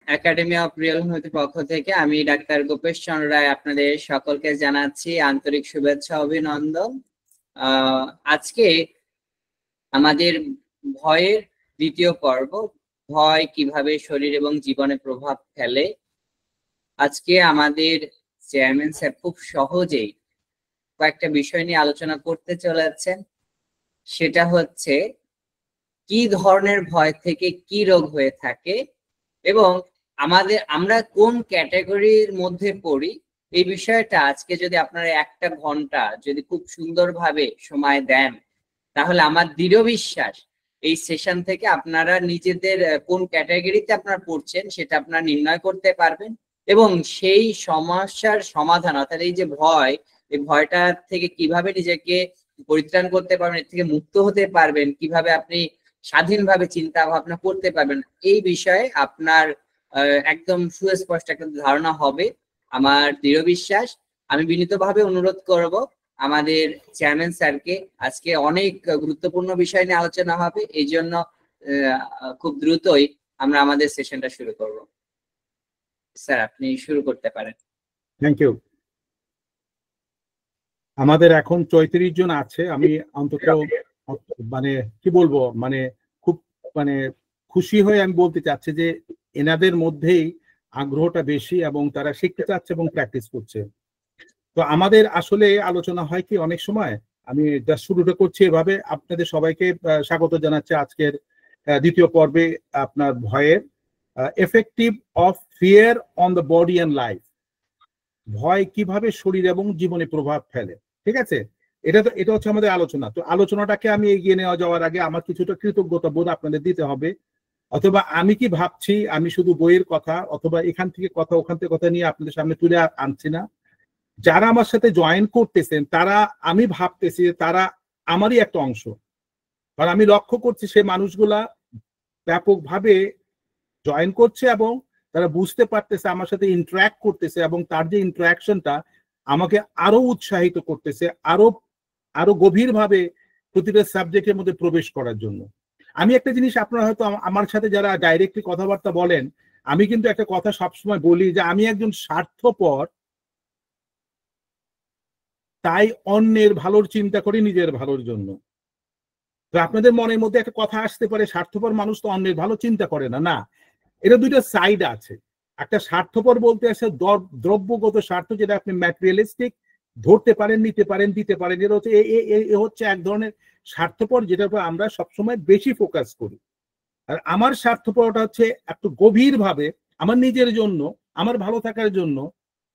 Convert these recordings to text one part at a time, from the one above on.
Academy of real হোমিওপ্যাথির পক্ষ থেকে আমি ডাক্তার গোপেশ চন্দ্র রায় আপনাদের সকলকে জানাচ্ছি আন্তরিক শুভেচ্ছা অভিনন্দন। আজকে আমাদের ভয়ের দ্বিতীয় পর্ব, ভয় কিভাবে শরীর এবং জীবনে প্রভাব ফেলে। আজকে আমাদের চেয়ারম্যান স্যার খুব সহজেই কয়েকটা বিষয় নিয়ে আলোচনা করতে চলেছেন। সেটা হচ্ছে কি ধরনের ভয় থেকে কি রোগ হয়ে থাকে এবং আমরা কোন ক্যাটাগরির মধ্যে পড়ি, এই বিষয়টা আজকে যদি আপনারা একটা ঘন্টা যদি খুব সুন্দরভাবে সময় দেন, তাহলে আমার দৃঢ় বিশ্বাস এই সেশন থেকে আপনারা নিজেদের কোন ক্যাটাগরিতে আপনারা পড়ছেন সেটা আপনারা নির্ণয় করতে পারবেন এবং সেই সমস্যার সমাধান, অর্থাৎ এই যে ভয়, এই ভয়টা থেকে কিভাবে নিজেকে পরিত্রাণ করতে পারবেন, এর থেকে মুক্ত হতে পারবেন, কিভাবে আপনি স্বাধীনভাবে চিন্তা ভাবনা করতে পারবেন, এই বিষয়ে আপনার একদম সুস্পষ্ট একটা ধারণা হবে আমার দৃঢ় বিশ্বাস। আমি বিনীতভাবে অনুরোধ করব আমাদের চেয়ারম্যান স্যারকে, আজকে অনেক গুরুত্বপূর্ণ বিষয় নিয়ে আলোচনা হবে, এই জন্য খুব দ্রুতই আমরা আমাদের সেশনটা শুরু করব। স্যার, আপনি শুরু করতে পারেন। Thank you. আমাদের এখন 34 জন আছে। আমি অন্তত মানে কি বলবো, মানে খুব খুশি হয়ে আমি বলতে চাচ্ছি যে এনাদের মধ্যেই আগ্রহটা বেশি এবং তারা শিখতে চাচ্ছে এবং প্র্যাকটিস করছে। তো আমাদের আসলে আলোচনা হয় কি, অনেক সময় আমি জাস্ট শুরুটা করছি এভাবে। আপনাদের সবাইকে স্বাগত জানাচ্ছি আজকের দ্বিতীয় পর্বে, আপনার ভয়ের effective of fear on the body and life. ভয় কিভাবে শরীর এবং জীবনে প্রভাব ফেলে, ঠিক আছে? এটা হচ্ছে আমাদের আলোচনা। তো আলোচনাটাকে আমি এগিয়ে নেওয়া যাওয়ার আগে আমার কিছুটা কৃতজ্ঞতা বোধ আপনাদের দিতে হবে। অথবা আমি কি ভাবছি, আমি শুধু বইয়ের কথা অথবা এখান থেকে কথা ওখান থেকে কথা নিয়ে আপনাদের সামনে তুলে আনছি না। যারা আমার সাথে জয়েন করতেছেন তারা, আমি ভাবতেছি তারা আমারই একটা অংশ, কারণ আমি লক্ষ্য করছি সে মানুষগুলা ব্যাপকভাবে জয়েন করছে এবং তারা বুঝতে পারতেছে, আমার সাথে ইন্টারঅ্যাক্ট করতেছে এবং তার যে ইন্টারঅ্যাকশনটা আমাকে আরো উৎসাহিত করতেছে আরো গভীরভাবে প্রতিটা সাবজেক্টের মধ্যে প্রবেশ করার জন্য। আমি একটা জিনিস, আপনারা হয়তো আমার সাথে যারা ডাইরেক্টলি কথাবার্তা বলেন, আমি কিন্তু একটা কথা সবসময় বলি যে আমি একজন স্বার্থপর, তাই অন্যের ভালোর চিন্তা করি নিজের ভালোর জন্য। তো আপনাদের মনের মধ্যে একটা কথা আসতে পারে, স্বার্থপর মানুষ তো অন্যের ভালো চিন্তা করে না। না, এটা দুইটা সাইড আছে। একটা স্বার্থপর বলতে আছে দ্রব্যগত স্বার্থ, যেটা আপনি ম্যাটেরিয়ালিস্টিক ধরতে পারেন, নিতে পারেন, দিতে পারেন। এটা হচ্ছে হচ্ছে এক ধরনের স্বার্থপর, যেটার উপর আমরা সবসময় বেশি ফোকাস করি। আর আমার স্বার্থপরটা হচ্ছে একটু গভীর ভাবে আমার নিজের জন্য, আমার ভালো থাকার জন্য,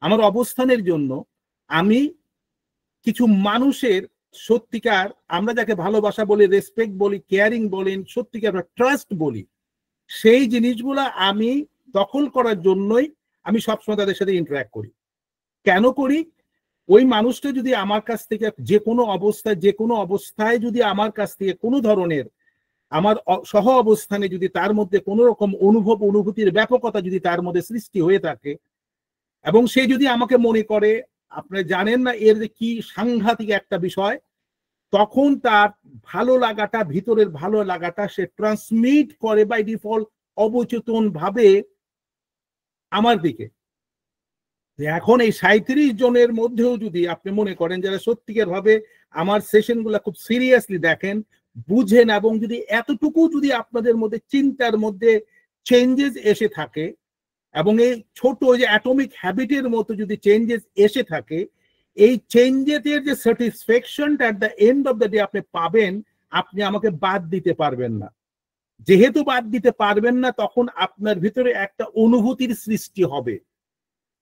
আমার অবস্থানের জন্য আমি কিছু মানুষের সত্যিকার, আমরা যাকে ভালোবাসা বলি, রেসপেক্ট বলি, কেয়ারিং বলেন, সত্যিকার ট্রাস্ট বলি, সেই জিনিসগুলো আমি দখল করার জন্যই আমি সবসময় তাদের সাথে ইন্টারঅ্যাক্ট করি। কেন করি? ওই মানুষটা যদি আমার কাছ থেকে যে কোনো অবস্থায় যদি আমার কাছ থেকে কোনো ধরনের, আমার সহ অবস্থানে যদি তার মধ্যে কোনো রকম অনুভূতির ব্যাপকতা যদি তার মধ্যে সৃষ্টি হয়ে থাকে এবং সে যদি আমাকে মনে করে, আপনি জানেন না এর কি সাংঘাতিক একটা বিষয়, তখন তার ভালো লাগাটা, ভিতরের ভালো লাগাটা সে ট্রান্সমিট করে বাই ডিফল্ট অবচেতন ভাবে আমার দিকে। এখন এই 37 জনের মধ্যেও যদি আপনি মনে করেন যারা সত্যিকার ভাবে আমার সেশন গুলা খুব সিরিয়াসলি দেখেন, বুঝেন এবং যদি এতটুকু যদি আপনাদের মধ্যে চিন্তার মধ্যে চেঞ্জেস এসে থাকে এবং এই ছোট যে অ্যাটমিক হ্যাবিটের মতো যদি চেঞ্জেস এসে থাকে, এই চেঞ্জেসের যে স্যাটিসফ্যাকশনটা at the end of the day আপনি পাবেন, আপনি আমাকে বাদ দিতে পারবেন না। যেহেতু বাদ দিতে পারবেন না, তখন আপনার ভিতরে একটা অনুভূতির সৃষ্টি হবে,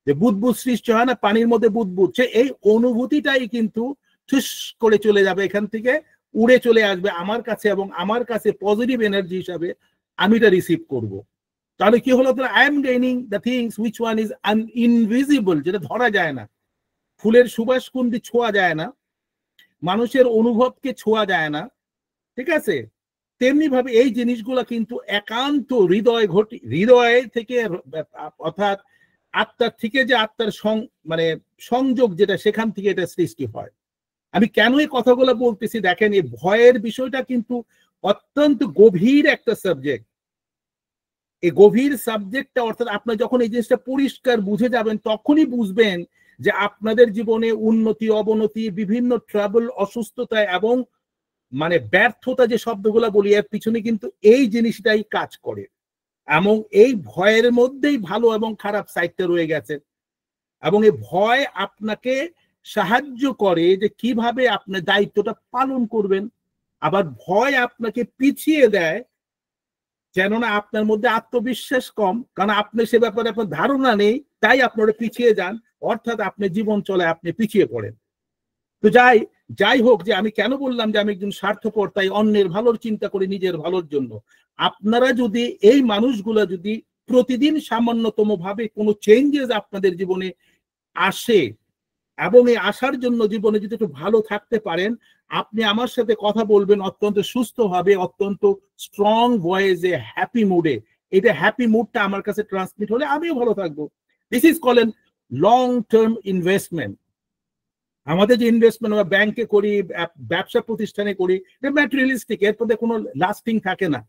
যে বুদবুদ সৃষ্টি হয় না পানির মধ্যে বুদবুদ, সে এই অনুভূতিটাই কিন্তু ঠুস করে চলে যাবে, এখান থেকে উড়ে চলে আসবে আমার কাছে এবং আমার কাছে পজিটিভ এনার্জি হিসাবে আমি এটা রিসিভ করব। তাহলে কি হলো? I am gaining the things which one is invisible, যেটা ধরা যায় না। ফুলের সুবাস কুন্দি ছোঁয়া যায় না, মানুষের অনুভবকে ছোঁয়া যায় না, ঠিক আছে? তেমনি ভাবে এই জিনিসগুলো কিন্তু একান্ত হৃদয় থেকে, অর্থাৎ আত্মার থেকে, যে আত্মার সংযোগ যেটা, সেখান থেকে এটা সৃষ্টি হয়। আমি কেন এই কথাগুলো বলতেছি দেখেন, এই ভয়ের বিষয়টা কিন্তু অত্যন্ত গভীর একটা সাবজেক্ট। এই গভীর সাবজেক্টটা, অর্থাৎ আপনার যখন এই জিনিসটা পরিষ্কার বুঝে যাবেন তখনই বুঝবেন যে আপনাদের জীবনে উন্নতি অবনতি, বিভিন্ন ট্রাবল, অসুস্থতা এবং মানে ব্যর্থতা যে শব্দগুলো বলি এর পিছনে কিন্তু এই জিনিসটাই কাজ করে। এবং এই ভয়ের মধ্যেই ভালো এবং খারাপ সাইডটা রয়ে গেছে। এবং এই ভয় আপনাকে সাহায্য করে যে কিভাবে আপনি দায়িত্বটা পালন করবেন। আবার ভয় আপনাকে পিছিয়ে দেয়, কেননা আপনার মধ্যে আত্মবিশ্বাস কম, কারণ আপনি সে ব্যাপারে আপনার ধারণা নেই, তাই আপনারা পিছিয়ে যান, অর্থাৎ আপনি জীবন চলে আপনি পিছিয়ে পড়েন। তো যাই হোক, যে আমি কেন বললাম যে আমি একজন স্বার্থপর, তাই অন্যের ভালোর চিন্তা করি নিজের ভালোর জন্য। আপনারা যদি এই মানুষগুলো যদি প্রতিদিন সামান্যতম ভাবে কোনো চেঞ্জেস আপনাদের জীবনে আসে এবং এই আসার জন্য জীবনে যদি একটু ভালো থাকতে পারেন, আপনি আমার সাথে কথা বলবেন অত্যন্ত সুস্থভাবে, অত্যন্ত স্ট্রং ভয়েসে, হ্যাপি মুডে। এটা হ্যাপি মুডটা আমার কাছে ট্রান্সমিট হলে আমিও ভালো থাকবো। This is called long term investment. আমাদের যে ইনভেস্টমেন্ট আমরা ব্যাংকে করি, ব্যবসা প্রতিষ্ঠানে করি, এটা ম্যাটেরিয়ালিস্টিক, এর মধ্যে কোনো লাস্টিং থাকে না।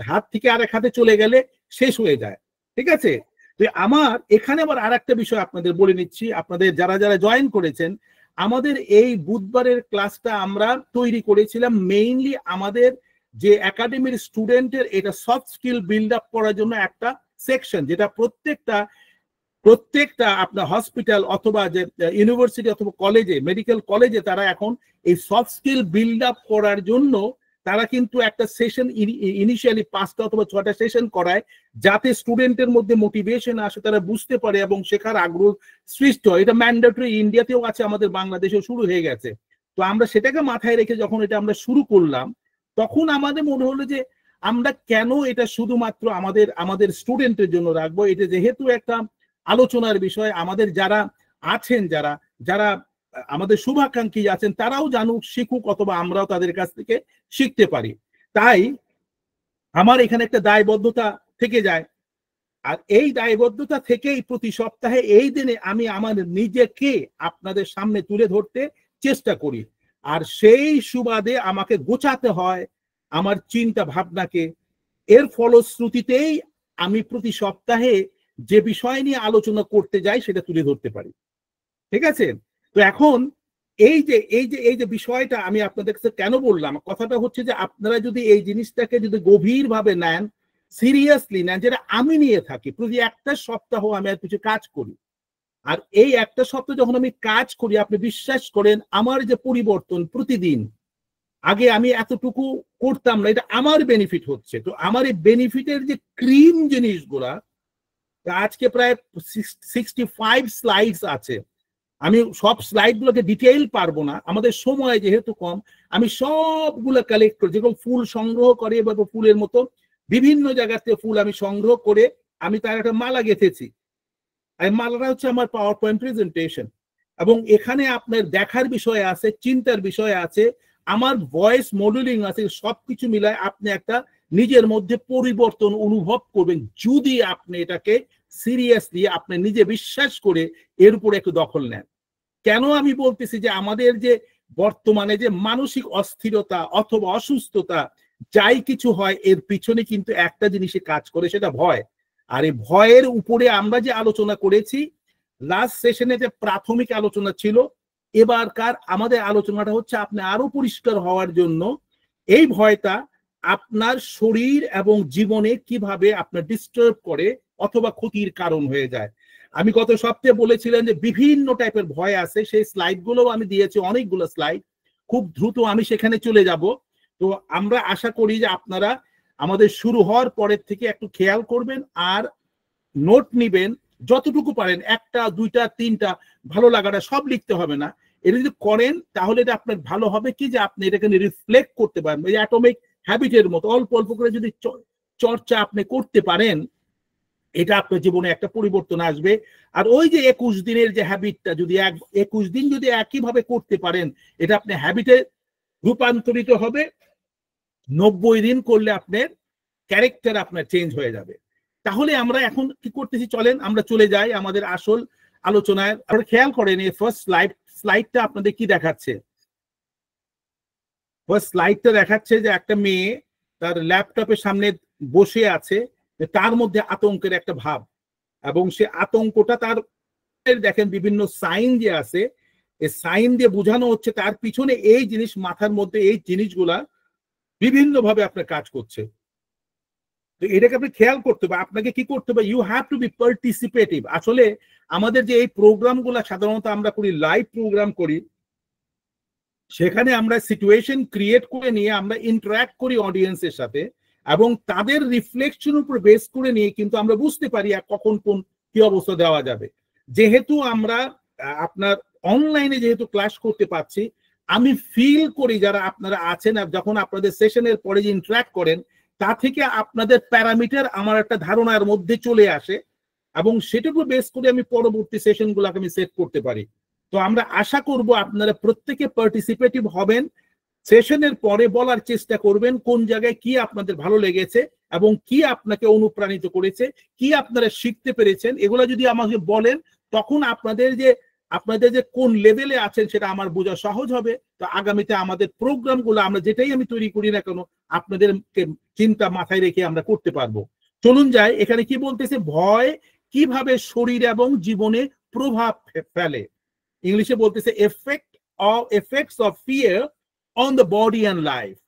হাত থেকে আরেক হাতে চলে গেলে শেষ হয়ে যায়। ঠিক আছে? তো আমার এখানে আবার আর একটা বিষয় আপনাদের বলে নিচ্ছি, আপনাদের যারা যারা জয়েন করেছেন, আমাদের এই বুধবারের ক্লাসটা আমরা তৈরি করেছিলাম মেইনলি আমাদের যে একাডেমির স্টুডেন্টের এটা সফট স্কিল বিল্ড আপ করার জন্য একটা সেকশন, যেটা প্রত্যেকটা আপনার হসপিটাল অথবা যে ইউনিভার্সিটি অথবা কলেজে, মেডিকেল কলেজে তারা এখন এই সফট স্কিল বিল্ড আপ করার জন্য তারা কিন্তু একটা সেশন ইনিশিয়ালি 5টা অথবা 6টা সেশন করায়, যাতে স্টুডেন্টের মধ্যে মোটিভেশন আসে, তারা বুঝতে পারে এবং শেখার আগ্রহ সৃষ্টি হয়। এটা ম্যান্ডেটরি, ইন্ডিয়াতেও আছে, আমাদের বাংলাদেশেও শুরু হয়ে গেছে। তো আমরা সেটাকে মাথায় রেখে যখন এটা আমরা শুরু করলাম, তখন আমাদের মনে হলো যে আমরা কেন এটা শুধুমাত্র আমাদের স্টুডেন্টের জন্য রাখবো। এটা যেহেতু একটা আলোচনার বিষয়, আমাদের যারা আছেন, যারা আমাদের শুভাকাঙ্ক্ষী আছেন, তারাও জানুক, শিখুক, অথবা আমরাও তাদের কাছ থেকে শিখতে পারি। তাই আমার এখানে একটা দায়বদ্ধতা থেকে যায়। আর এই দায়বদ্ধতা থেকেই প্রতি সপ্তাহে এই দিনে আমি আমার নিজেকে আপনাদের সামনে তুলে ধরতে চেষ্টা করি। আর সেই সুবাদে আমাকে গোছাতে হয় আমার চিন্তা ভাবনাকে। এর ফলশ্রুতিতেই আমি প্রতি সপ্তাহে যে বিষয় নিয়ে আলোচনা করতে যাই সেটা তুলে ধরতে পারি। ঠিক আছে? তো এখন এই যে বিষয়টা আমি আপনাদের কাছে কেন বললাম, কথাটা হচ্ছে যে আপনারা যদি এই জিনিসটাকে যদি গভীরভাবে নেন, সিরিয়াসলি নেন, যেটা আমি নিয়ে থাকি, প্রতি একটা সপ্তাহ আমি আর কিছু কাজ করি। আর এই একটা সপ্তাহ যখন আমি কাজ করি, আপনি বিশ্বাস করেন আমার যে পরিবর্তন প্রতিদিন, আগে আমি এতটুকু করতাম না, এটা আমার বেনিফিট হচ্ছে। তো আমার এই বেনিফিটের যে ক্রিম জিনিসগুলা, আজকে প্রায় 65 স্লাইডস আছে। আমি সব স্লাইড গুলোকে ডিটেইল পারবো না, আমাদের সময় যেহেতু কম। আমি সবগুলো কালেক্ট করে, যেরকম ফুল সংগ্রহ করে বা ফুলের মতো বিভিন্ন জায়গা থেকে ফুল আমি সংগ্রহ করে আমি তার একটা মালা গেঁথেছি। এই মালাটা হচ্ছে আমার পাওয়ার পয়েন্ট প্রেজেন্টেশন। এবং এখানে আপনার দেখার বিষয় আছে, চিন্তার বিষয় আছে, আমার ভয়েস মডেলিং আছে, সবকিছু মিলায় আপনি একটা নিজের মধ্যে পরিবর্তন অনুভব করবেন যদি আপনি এটাকে সিরিয়াসলি আপনি নিজে বিশ্বাস করে এর উপরে একটু দখল নেন। কেন আমি বলতেছি যে আমাদের যে বর্তমানে যে মানসিক অস্থিরতা অথবা অসুস্থতা যাই কিছু হয়, এর পিছনে কিন্তু একটা জিনিসই কাজ করে, সেটা ভয়। আর এই ভয়ের উপরে আমরা যে আলোচনা করেছি লাস্ট সেশনে, যে প্রাথমিক আলোচনা ছিল, এবারকার আমাদের আলোচনাটা হচ্ছে আপনি আরো পরিষ্কার হওয়ার জন্য এই ভয়টা আপনার শরীর এবং জীবনে কিভাবে আপনার ডিস্টার্ব করে অথবা ক্ষতির কারণ হয়ে যায়। আমি গত সপ্তাহে বলেছিলাম যে বিভিন্ন টাইপের ভয় আছে, সেই স্লাইড গুলো আমি দিয়েছি, অনেকগুলো স্লাইড, খুব দ্রুত আমি সেখানে চলে যাব। তো আমরা আশা করি যে আপনারা আমাদের শুরু হওয়ার পরের থেকে একটু খেয়াল করবেন আর নোট নিবেন যতটুকু পারেন, 1টা 2টা 3টা, ভালো লাগাটা সব লিখতে হবে না। এটা যদি করেন তাহলে এটা আপনার ভালো হবে কি, যে আপনি এটাকে রিফ্লেক্ট করতে পারেন। এই অ্যাটমিক হ্যাবিটের মতো অল্প অল্প করে যদি চর্চা আপনি করতে পারেন, এটা আপনার জীবনে একটা পরিবর্তন আসবে। আর ওই যে 21 দিনের যে হ্যাবিটটা, যদি 21 দিন যদি একইভাবে করতে পারেন, এটা আপনি হ্যাবিটে রূপান্তরিত হবে। 90 দিন করলে আপনার ক্যারেক্টার আপনার চেঞ্জ হয়ে যাবে। তাহলে আমরা এখন কি করতেছি, চলেন আমরা চলে যাই আমাদের আসল আলোচনায়। আপনারা খেয়াল করেন এই ফার্স্ট স্লাইডটা আপনাদের কি দেখাচ্ছে। ফার্স্ট স্লাইডটা দেখাচ্ছে যে একটা মেয়ে তার ল্যাপটপের সামনে বসে আছে তার মধ্যে আতঙ্কের একটা ভাব, এবং সে আতঙ্কটা তার দেখেন বিভিন্ন সাইন যে আছে, এই সাইন দিয়ে বোঝানো হচ্ছে তার পিছনে এই জিনিস, মাথার মধ্যে এই জিনিসগুলা বিভিন্ন ভাবে আপনার কাজ করছে। তো এটাকে আপনি খেয়াল করতে হবে, আপনাকে কি করতে হবে, you have to be participative. আসলে আমাদের যে এই প্রোগ্রামগুলো সাধারণত আমরা করি, লাইভ প্রোগ্রাম করি, সেখানে আমরা সিচুয়েশন ক্রিয়েট করে নিয়ে আমরা ইন্টারঅ্যাক্ট করি অডিয়েন্সের সাথে, এবং তাদের রিফ্লেকশন উপর বেস করে নিয়ে কিন্তু আমরা বুঝতে পারি কখন কোন কি অবস্থা দেওয়া যাবে। যেহেতু আমরা আপনার অনলাইনে যেহেতু ক্লাস করতে পারছি, আমি ফিল করি যারা আপনারা আছেন, যখন আপনাদের সেশনের পরে যে ইন্টারঅ্যাক্ট করেন, তা থেকে আপনাদের প্যারামিটার আমার একটা ধারণার মধ্যে চলে আসে, এবং সেটাকে বেস করে আমি পরবর্তী সেশনগুলোকে আমি সেট করতে পারি। তো আমরা আশা করব আপনারা প্রত্যেকে পার্টিসিপেটিভ হবেন, সেশনের পরে বলার চেষ্টা করবেন কোন জায়গায় কি আপনাদের ভালো লেগেছে এবং কি আপনাকে অনুপ্রাণিত করেছে, কি আপনারা শিখতে পেরেছেন। এগুলো যদি আমাকে বলেন, তখন আপনাদের যে কোন লেভেলে আছেন সেটা আমার বোঝা সহজ হবে। তো আগামীতে আমাদের প্রোগ্রামগুলো আমরা যেটাই আমি তৈরি করি না কেন, আপনাদেরকে চিন্তা মাথায় রেখে আমরা করতে পারবো। চলুন যাই, এখানে কি বলতেছে, ভয় কিভাবে শরীর এবং জীবনে প্রভাব ফেলে। ইংলিশে বলতেছে effects of fear on the body and life.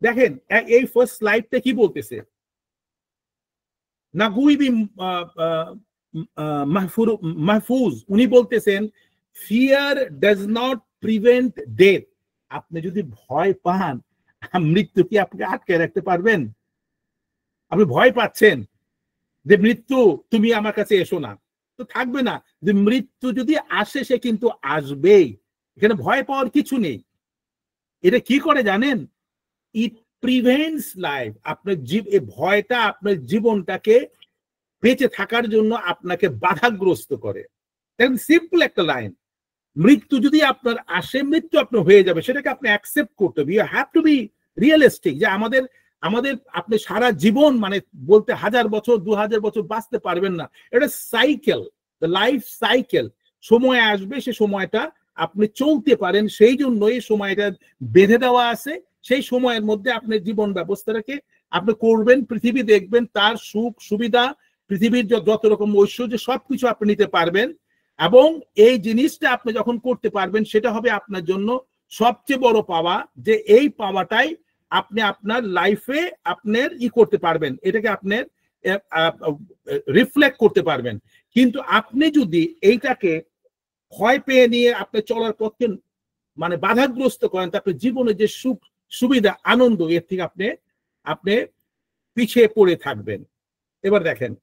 দেখেন এই ফার্স্ট স্লাইডটা কি বলতেছে, নাগুই বিন মাহফুজ উনি বলতেছেন, fear does not prevent death. আপনি যদি ভয় পান, মৃত্যু কি আপনি আটকে রাখতে পারবেন? আপনি ভয় পাচ্ছেন যে মৃত্যু তুমি আমার কাছে এসো না, তো থাকবে না। যে মৃত্যু যদি আসে সে কিন্তু আসবেই, এখানে ভয় পাওয়ার কিছু নেই। এটা কি করে জানেন, ইট প্রিভেন্টস লাইফ। আপনার ভয়টা আপনার জীবনটাকে বেঁচে থাকার জন্য আপনাকে বাধাগ্রস্ত করে। সিম্পল একটা লাইন, মৃত্যু যদি আপনার আসে, মৃত্যু আপনার হয়ে যাবে, সেটাকে আপনি অ্যাকসেপ্ট করতে হবে। You have to be realistic যে আমাদের আপনি সারা জীবন মানে বলতে 1000 বছর 2000 বছর বাঁচতে পারবেন না। এটা সাইকেল, লাইফ সাইকেল। সময় আসবে, সে সময়টা আপনি চলতে পারেন, সেই জন্য এই সময়টা বেঁধে দেওয়া আছে। সেই সময়ের মধ্যে আপনি জীবন ব্যবস্থাটাকে আপনি করবেন, পৃথিবী দেখবেন, তার সুখ সুবিধা, পৃথিবীর যত রকম ঐশ্বর্য সবকিছু আপনি নিতে পারবেন। এবং এই জিনিসটা আপনি যখন করতে পারবেন, সেটা হবে আপনার জন্য সবচেয়ে বড় পাওয়া, যে এই পাওয়াটাই আপনি আপনার লাইফে আপনার করতে পারবেন, এটাকে আপনার রিফ্লেক্ট করতে পারবেন। কিন্তু আপনি যদি এইটাকে ভয় পেয়ে নিয়ে আপনি চলার পথে মানে বাধাগ্রস্ত করেন, তারপরে জীবনে যে সুখ সুবিধা আনন্দ, এর থেকে আপনি পিছিয়ে পড়ে থাকবেন। এবার দেখেন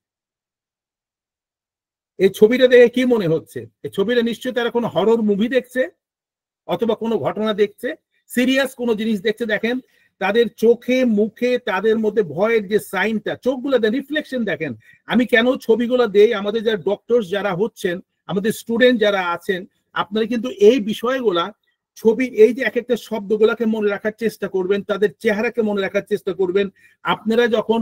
এই ছবিটা দেখে কি মনে হচ্ছে? এই ছবিটা নিশ্চয়ই তারা কোনো হরর মুভি দেখছে, অথবা কোনো ঘটনা দেখছে, সিরিয়াস কোনো জিনিস দেখছে। দেখেন তাদের চোখে মুখে তাদের মধ্যে ভয়ের যে সাইনটা, চোখগুলো রিফ্লেকশন দেখেন। আমি কেন ছবিগুলো দেই, আমাদের যারা ডক্টর যারা হচ্ছেন, আমাদের স্টুডেন্ট যারা আছেন, আপনারা কিন্তু এই বিষয়গুলা ছবি, এই যে এক একটা শব্দগুলাকে মনে রাখার চেষ্টা করবেন, তাদের চেহারাকে মনে রাখার চেষ্টা করবেন। আপনারা যখন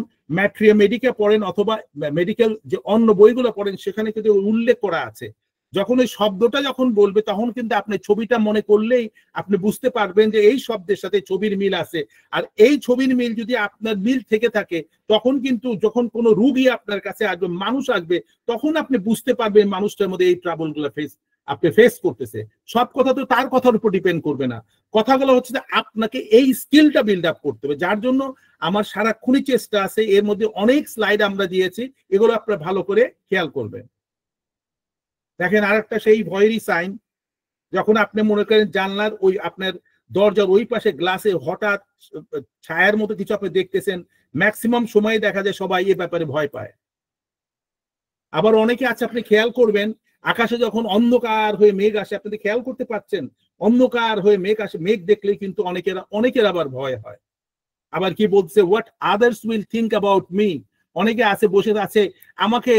মেডিকে পড়েন অথবা মেডিকেল যে অন্য বইগুলো পড়েন, সেখানে কিন্তু উল্লেখ করা আছে, যখন ওই শব্দটা যখন বলবে, তখন কিন্তু আপনি ছবিটা মনে করলেই আপনি বুঝতে পারবেন যে এই শব্দের সাথে ছবির মিল আছে। আর এই ছবির মিল যদি আপনার মিল থেকে থাকে, তখন কিন্তু যখন কোনো রুগী আপনার কাছে আসবে, মানুষ আসবে, তখন আপনি বুঝতে পারবেন মানুষটার মধ্যে এই ট্রাবলগুলো আপনি ফেস করতেছে। সব কথা তো তার কথার উপর ডিপেন্ড করবে না, কথাগুলো হচ্ছে যে আপনাকে এই স্কিলটা বিল্ড আপ করতে হবে, যার জন্য আমার সারাক্ষণই চেষ্টা আছে। এর মধ্যে অনেক স্লাইড আমরা দিয়েছি, এগুলো আপনারা ভালো করে খেয়াল করবেন। দেখেন আরেকটা সেই ভয়েরই সাইন, যখন আপনি মনে করেন জানলার ওই আপনার দরজার ওই পাশে গ্লাসে হঠাৎ ছায়ার মতো কিছু আপনি দেখতেছেন, ম্যাক্সিমাম সময় দেখা যায় সবাই এ ব্যাপারে ভয় পায়। আবার অনেকে আছে, আপনি খেয়াল করবেন, আকাশে যখন অন্ধকার হয়ে মেঘ আসে, আপনি খেয়াল করতে পারছেন, অন্ধকার হয়ে মেঘ আসে, মেঘ দেখলে কিন্তু অনেকের আবার ভয় হয়। আবার কি বলছে, what others will think about me. অনেকে আছে বসে আছে, আমাকে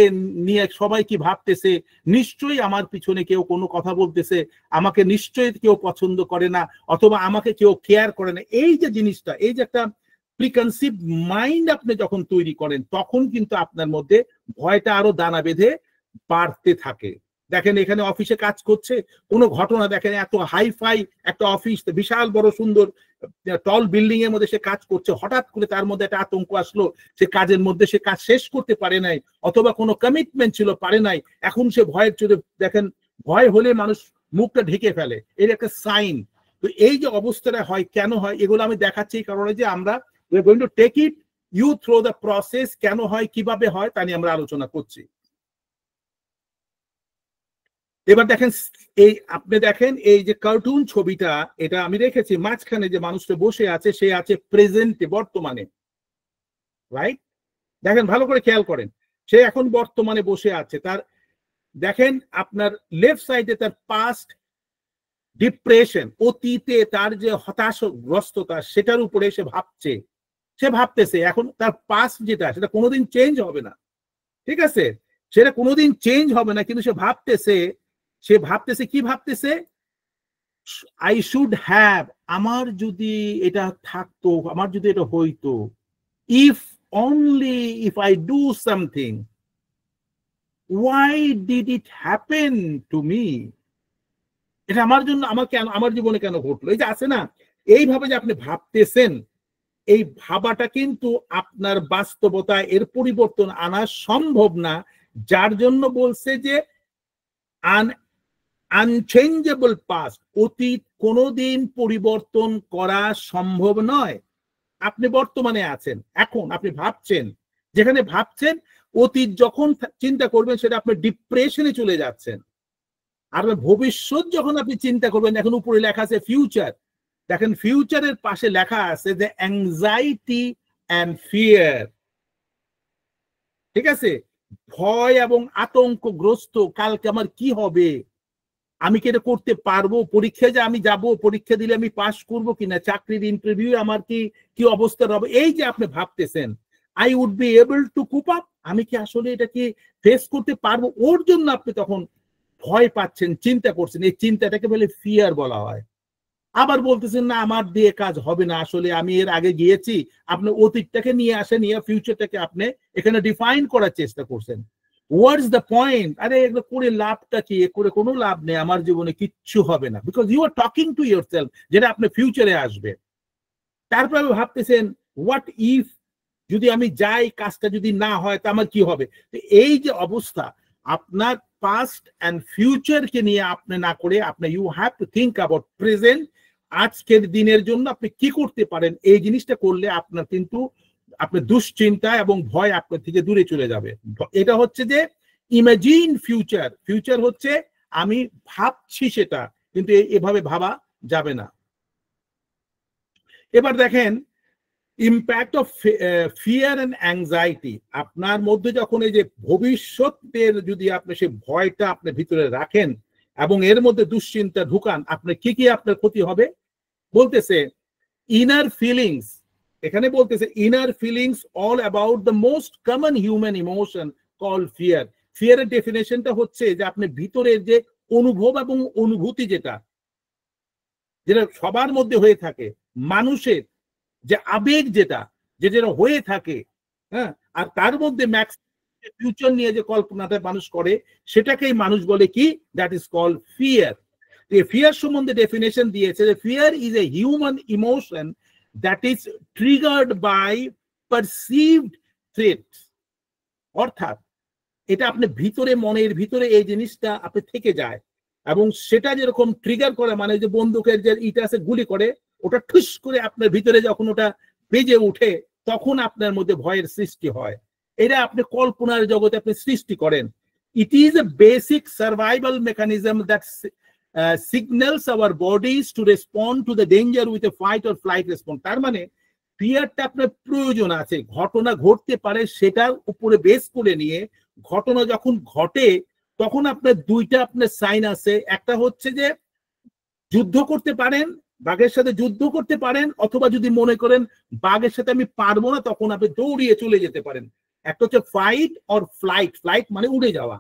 নিয়ে সবাই কি ভাবতেছে, নিশ্চয়ই আমার পিছনে কেউ কোনো কথা বলতেছে, আমাকে নিশ্চয়ই কেউ পছন্দ করে না, অথবা আমাকে কেউ কেয়ার করে না। এই যে জিনিসটা, এই যে একটা প্রিকনসিভ মাইন্ড আপনি যখন তৈরি করেন, তখন কিন্তু আপনার মধ্যে ভয়টা আরো দানা বেঁধে বাড়তে থাকে। দেখেন এখানে অফিসে কাজ করছে, কোনো ঘটনা দেখেন এত হাইফাই একটা অফিস, বিশাল বড় সুন্দর টল বিল্ডিং এর মধ্যে সে কাজ করছে, হঠাৎ করে তার মধ্যে একটা আতঙ্ক আসলো, সে কাজের মধ্যে সে কাজ শেষ করতে পারে নাই, অথবা কোনো কমিটমেন্ট ছিল পারে নাই, এখন সে ভয়ের চোটে দেখেন ভয় হলে মানুষ মুখটা ঢেকে ফেলে, এর একটা সাইন। তো এই যে অবস্থাটা হয় কেন হয়, এগুলো আমি দেখাচ্ছি এই কারণে যে আমরা going to take it you through the process, কেন হয় কিভাবে হয় তা নিয়ে আমরা আলোচনা করছি। এবার দেখেন এই আপনি দেখেন এই যে কার্টুন ছবিটা, এটা আমি রেখেছি মাঝখানে যে মানুষটা বসে আছে সে আছে প্রেজেন্টে, বর্তমানে, রাইট? দেখেন ভালো করে খেয়াল করেন, সে এখন বর্তমানে বসে আছে, তার দেখেন আপনার লেফট সাইডে তার পাস্ট ডিপ্রেশন, অতীতে তার যে হতাশাগ্রস্ততা সেটার উপরে সে ভাবছে, সে ভাবতেছে এখন তার পাস্ট যেটা সেটা কোনোদিন চেঞ্জ হবে না, ঠিক আছে, সেটা কোনোদিন চেঞ্জ হবে না, কিন্তু সে ভাবতেছে কি ভাবতেছে, আই শুড হ্যাভ, আমার যদি এটা থাকতো, আমার যদি এটা হইতো, if only if I do something, why did it happen to me, এটা আমার জন্য, আমার জীবনে কেন ঘটলো, এই যে আছে না, এইভাবে যে আপনি ভাবতেছেন, এই ভাবাটা কিন্তু আপনার বাস্তবতায় এর পরিবর্তন আনা সম্ভব না, যার জন্য বলছে যে আনচেঞ্জেবল পাস্ট, অতীত কোনোদিন পরিবর্তন করা সম্ভব নয়। আপনি বর্তমানে আছেন, এখন আপনি ভাবছেন, যেখানে ভাবছেন অতীত যখন চিন্তা করবেন সেটা আপনি ডিপ্রেশনে চলে যাচ্ছেন, আর ভবিষ্যৎ যখন আপনি চিন্তা করবেন, এখন উপরে লেখা আছে ফিউচার, দেখেন ফিউচারের পাশে লেখা আছে যে অ্যাংজাইটি অ্যান্ড ফিয়ার, ঠিক আছে, ভয় এবং আতঙ্কগ্রস্ত, কালকে আমার কি হবে, আমি কি এটা করতে পারবো, পরীক্ষায় যে আমি যাব, পরীক্ষা দিলে আমি পাস করবো কিনা, চাকরির ইন্টারভিউ আমার কি অবস্থা হবে, এই যে আপনি ভাবতেছেন I would be able to cope up, আমি কি আসলে এটা কি ফেস করতে পারবো, ওর জন্য আপনি তখন ভয় পাচ্ছেন, চিন্তা করছেন, এই চিন্তাটাকে বলে ফিয়ার বলা হয়। আবার বলতেছেন না আমার দিয়ে কাজ হবে না, আসলে আমি এর আগে গিয়েছি, আপনি অতীতটাকে নিয়ে আসেন, নিয়ে ফিউচারটাকে আপনি এখানে ডিফাইন করার চেষ্টা করছেন, হোয়াটস দ্য পয়েন্ট, আরে এগুলো করে লাভটা কি, করে কোনো লাভ নেই, আমার জীবনে কিচ্ছু হবে না, because you are talking to yourself, যেটা আপনি ফিউচারে আসবে। তারপরে ভাবতেছেন হোয়াট ইফ, যদি আমি যাই কাজটা যদি না হয় তা আমার কি হবে, এই যে অবস্থা, আপনার পাস্ট অ্যান্ড ফিউচারকে নিয়ে আপনি না করে আপনি you have to think about present, আজকের দিনের জন্য আপনি কি করতে পারেন, এই জিনিসটা করলে আপনার কিন্তু আপনার দুশ্চিন্তা এবং ভয় আপনার থেকে দূরে চলে যাবে। এটা হচ্ছে যে ইমাজিন ফিউচার, ফিউচার হচ্ছে আমি ভাবছি সেটা, কিন্তু এভাবে ভাবা যাবে না। এবার দেখেন impact of fear and anxiety, আপনার মধ্যে যখন এই যে ভবিষ্যতের যদি আপনি সেই ভয়টা আপনার ভিতরে রাখেন এবং এর মধ্যে দুশ্চিন্তা ঢুকান, আপনার কি আপনার ক্ষতি হবে, বলতেছে ইনার ফিলিংস, এখানে বলতেছে inner feelings all about the most common human emotion call fear. ফিয়ারের ডেফিনেশনটা হচ্ছে যে আপনি ভিতরের যে অনুভব এবং অনুভূতি যেটা সবার মধ্যে হয়ে থাকে, মানুষের যে আবেগ যেটা হয়ে থাকে, হ্যাঁ, আর তার মধ্যে ম্যাক্স ফিউচার নিয়ে যে কল্পনাটা মানুষ করে সেটাকেই মানুষ বলে কি, that is call fear. Fear সম্বন্ধে ডেফিনেশন দিয়েছে যে fear is a human emotion that is triggered by perceived threat, অর্থাৎ এটা আপনি ভিতরে, মনের ভিতরে এই জিনিসটা আপনি থেকে যায় এবং সেটা যেরকম ট্রিগার করে, মানে যে বন্দুকের যে ইটা আছে গুলি করে, ওটা ঠুস করে আপনার ভিতরে যখন ওটা বেজে উঠে তখন আপনার মধ্যে ভয়ের সৃষ্টি হয়, এটা আপনি কল্পনার জগতে আপনি সৃষ্টি করেন। It is a basic survival mechanism that signals our bodies to respond to the danger with a fight or flight response. তার মানে ফিয়ারটা আপনার প্রয়োজন আছে, ঘটনা ঘটতে পারে সেটার উপরে বেস করে নিয়ে ঘটনা যখন ঘটে তখন আপনার দুইটা আপনার সাইন আছে, একটা হচ্ছে যে যুদ্ধ করতে পারেন, বাঘের সাথে যুদ্ধ করতে পারেন, অথবা যদি মনে করেন বাঘের সাথে আমি পারবো না তখন আপনি দৌড়িয়ে চলে যেতে পারেন। একটা হচ্ছে ফাইট অর ফ্লাইট, ফ্লাইট মানে উড়ে যাওয়া,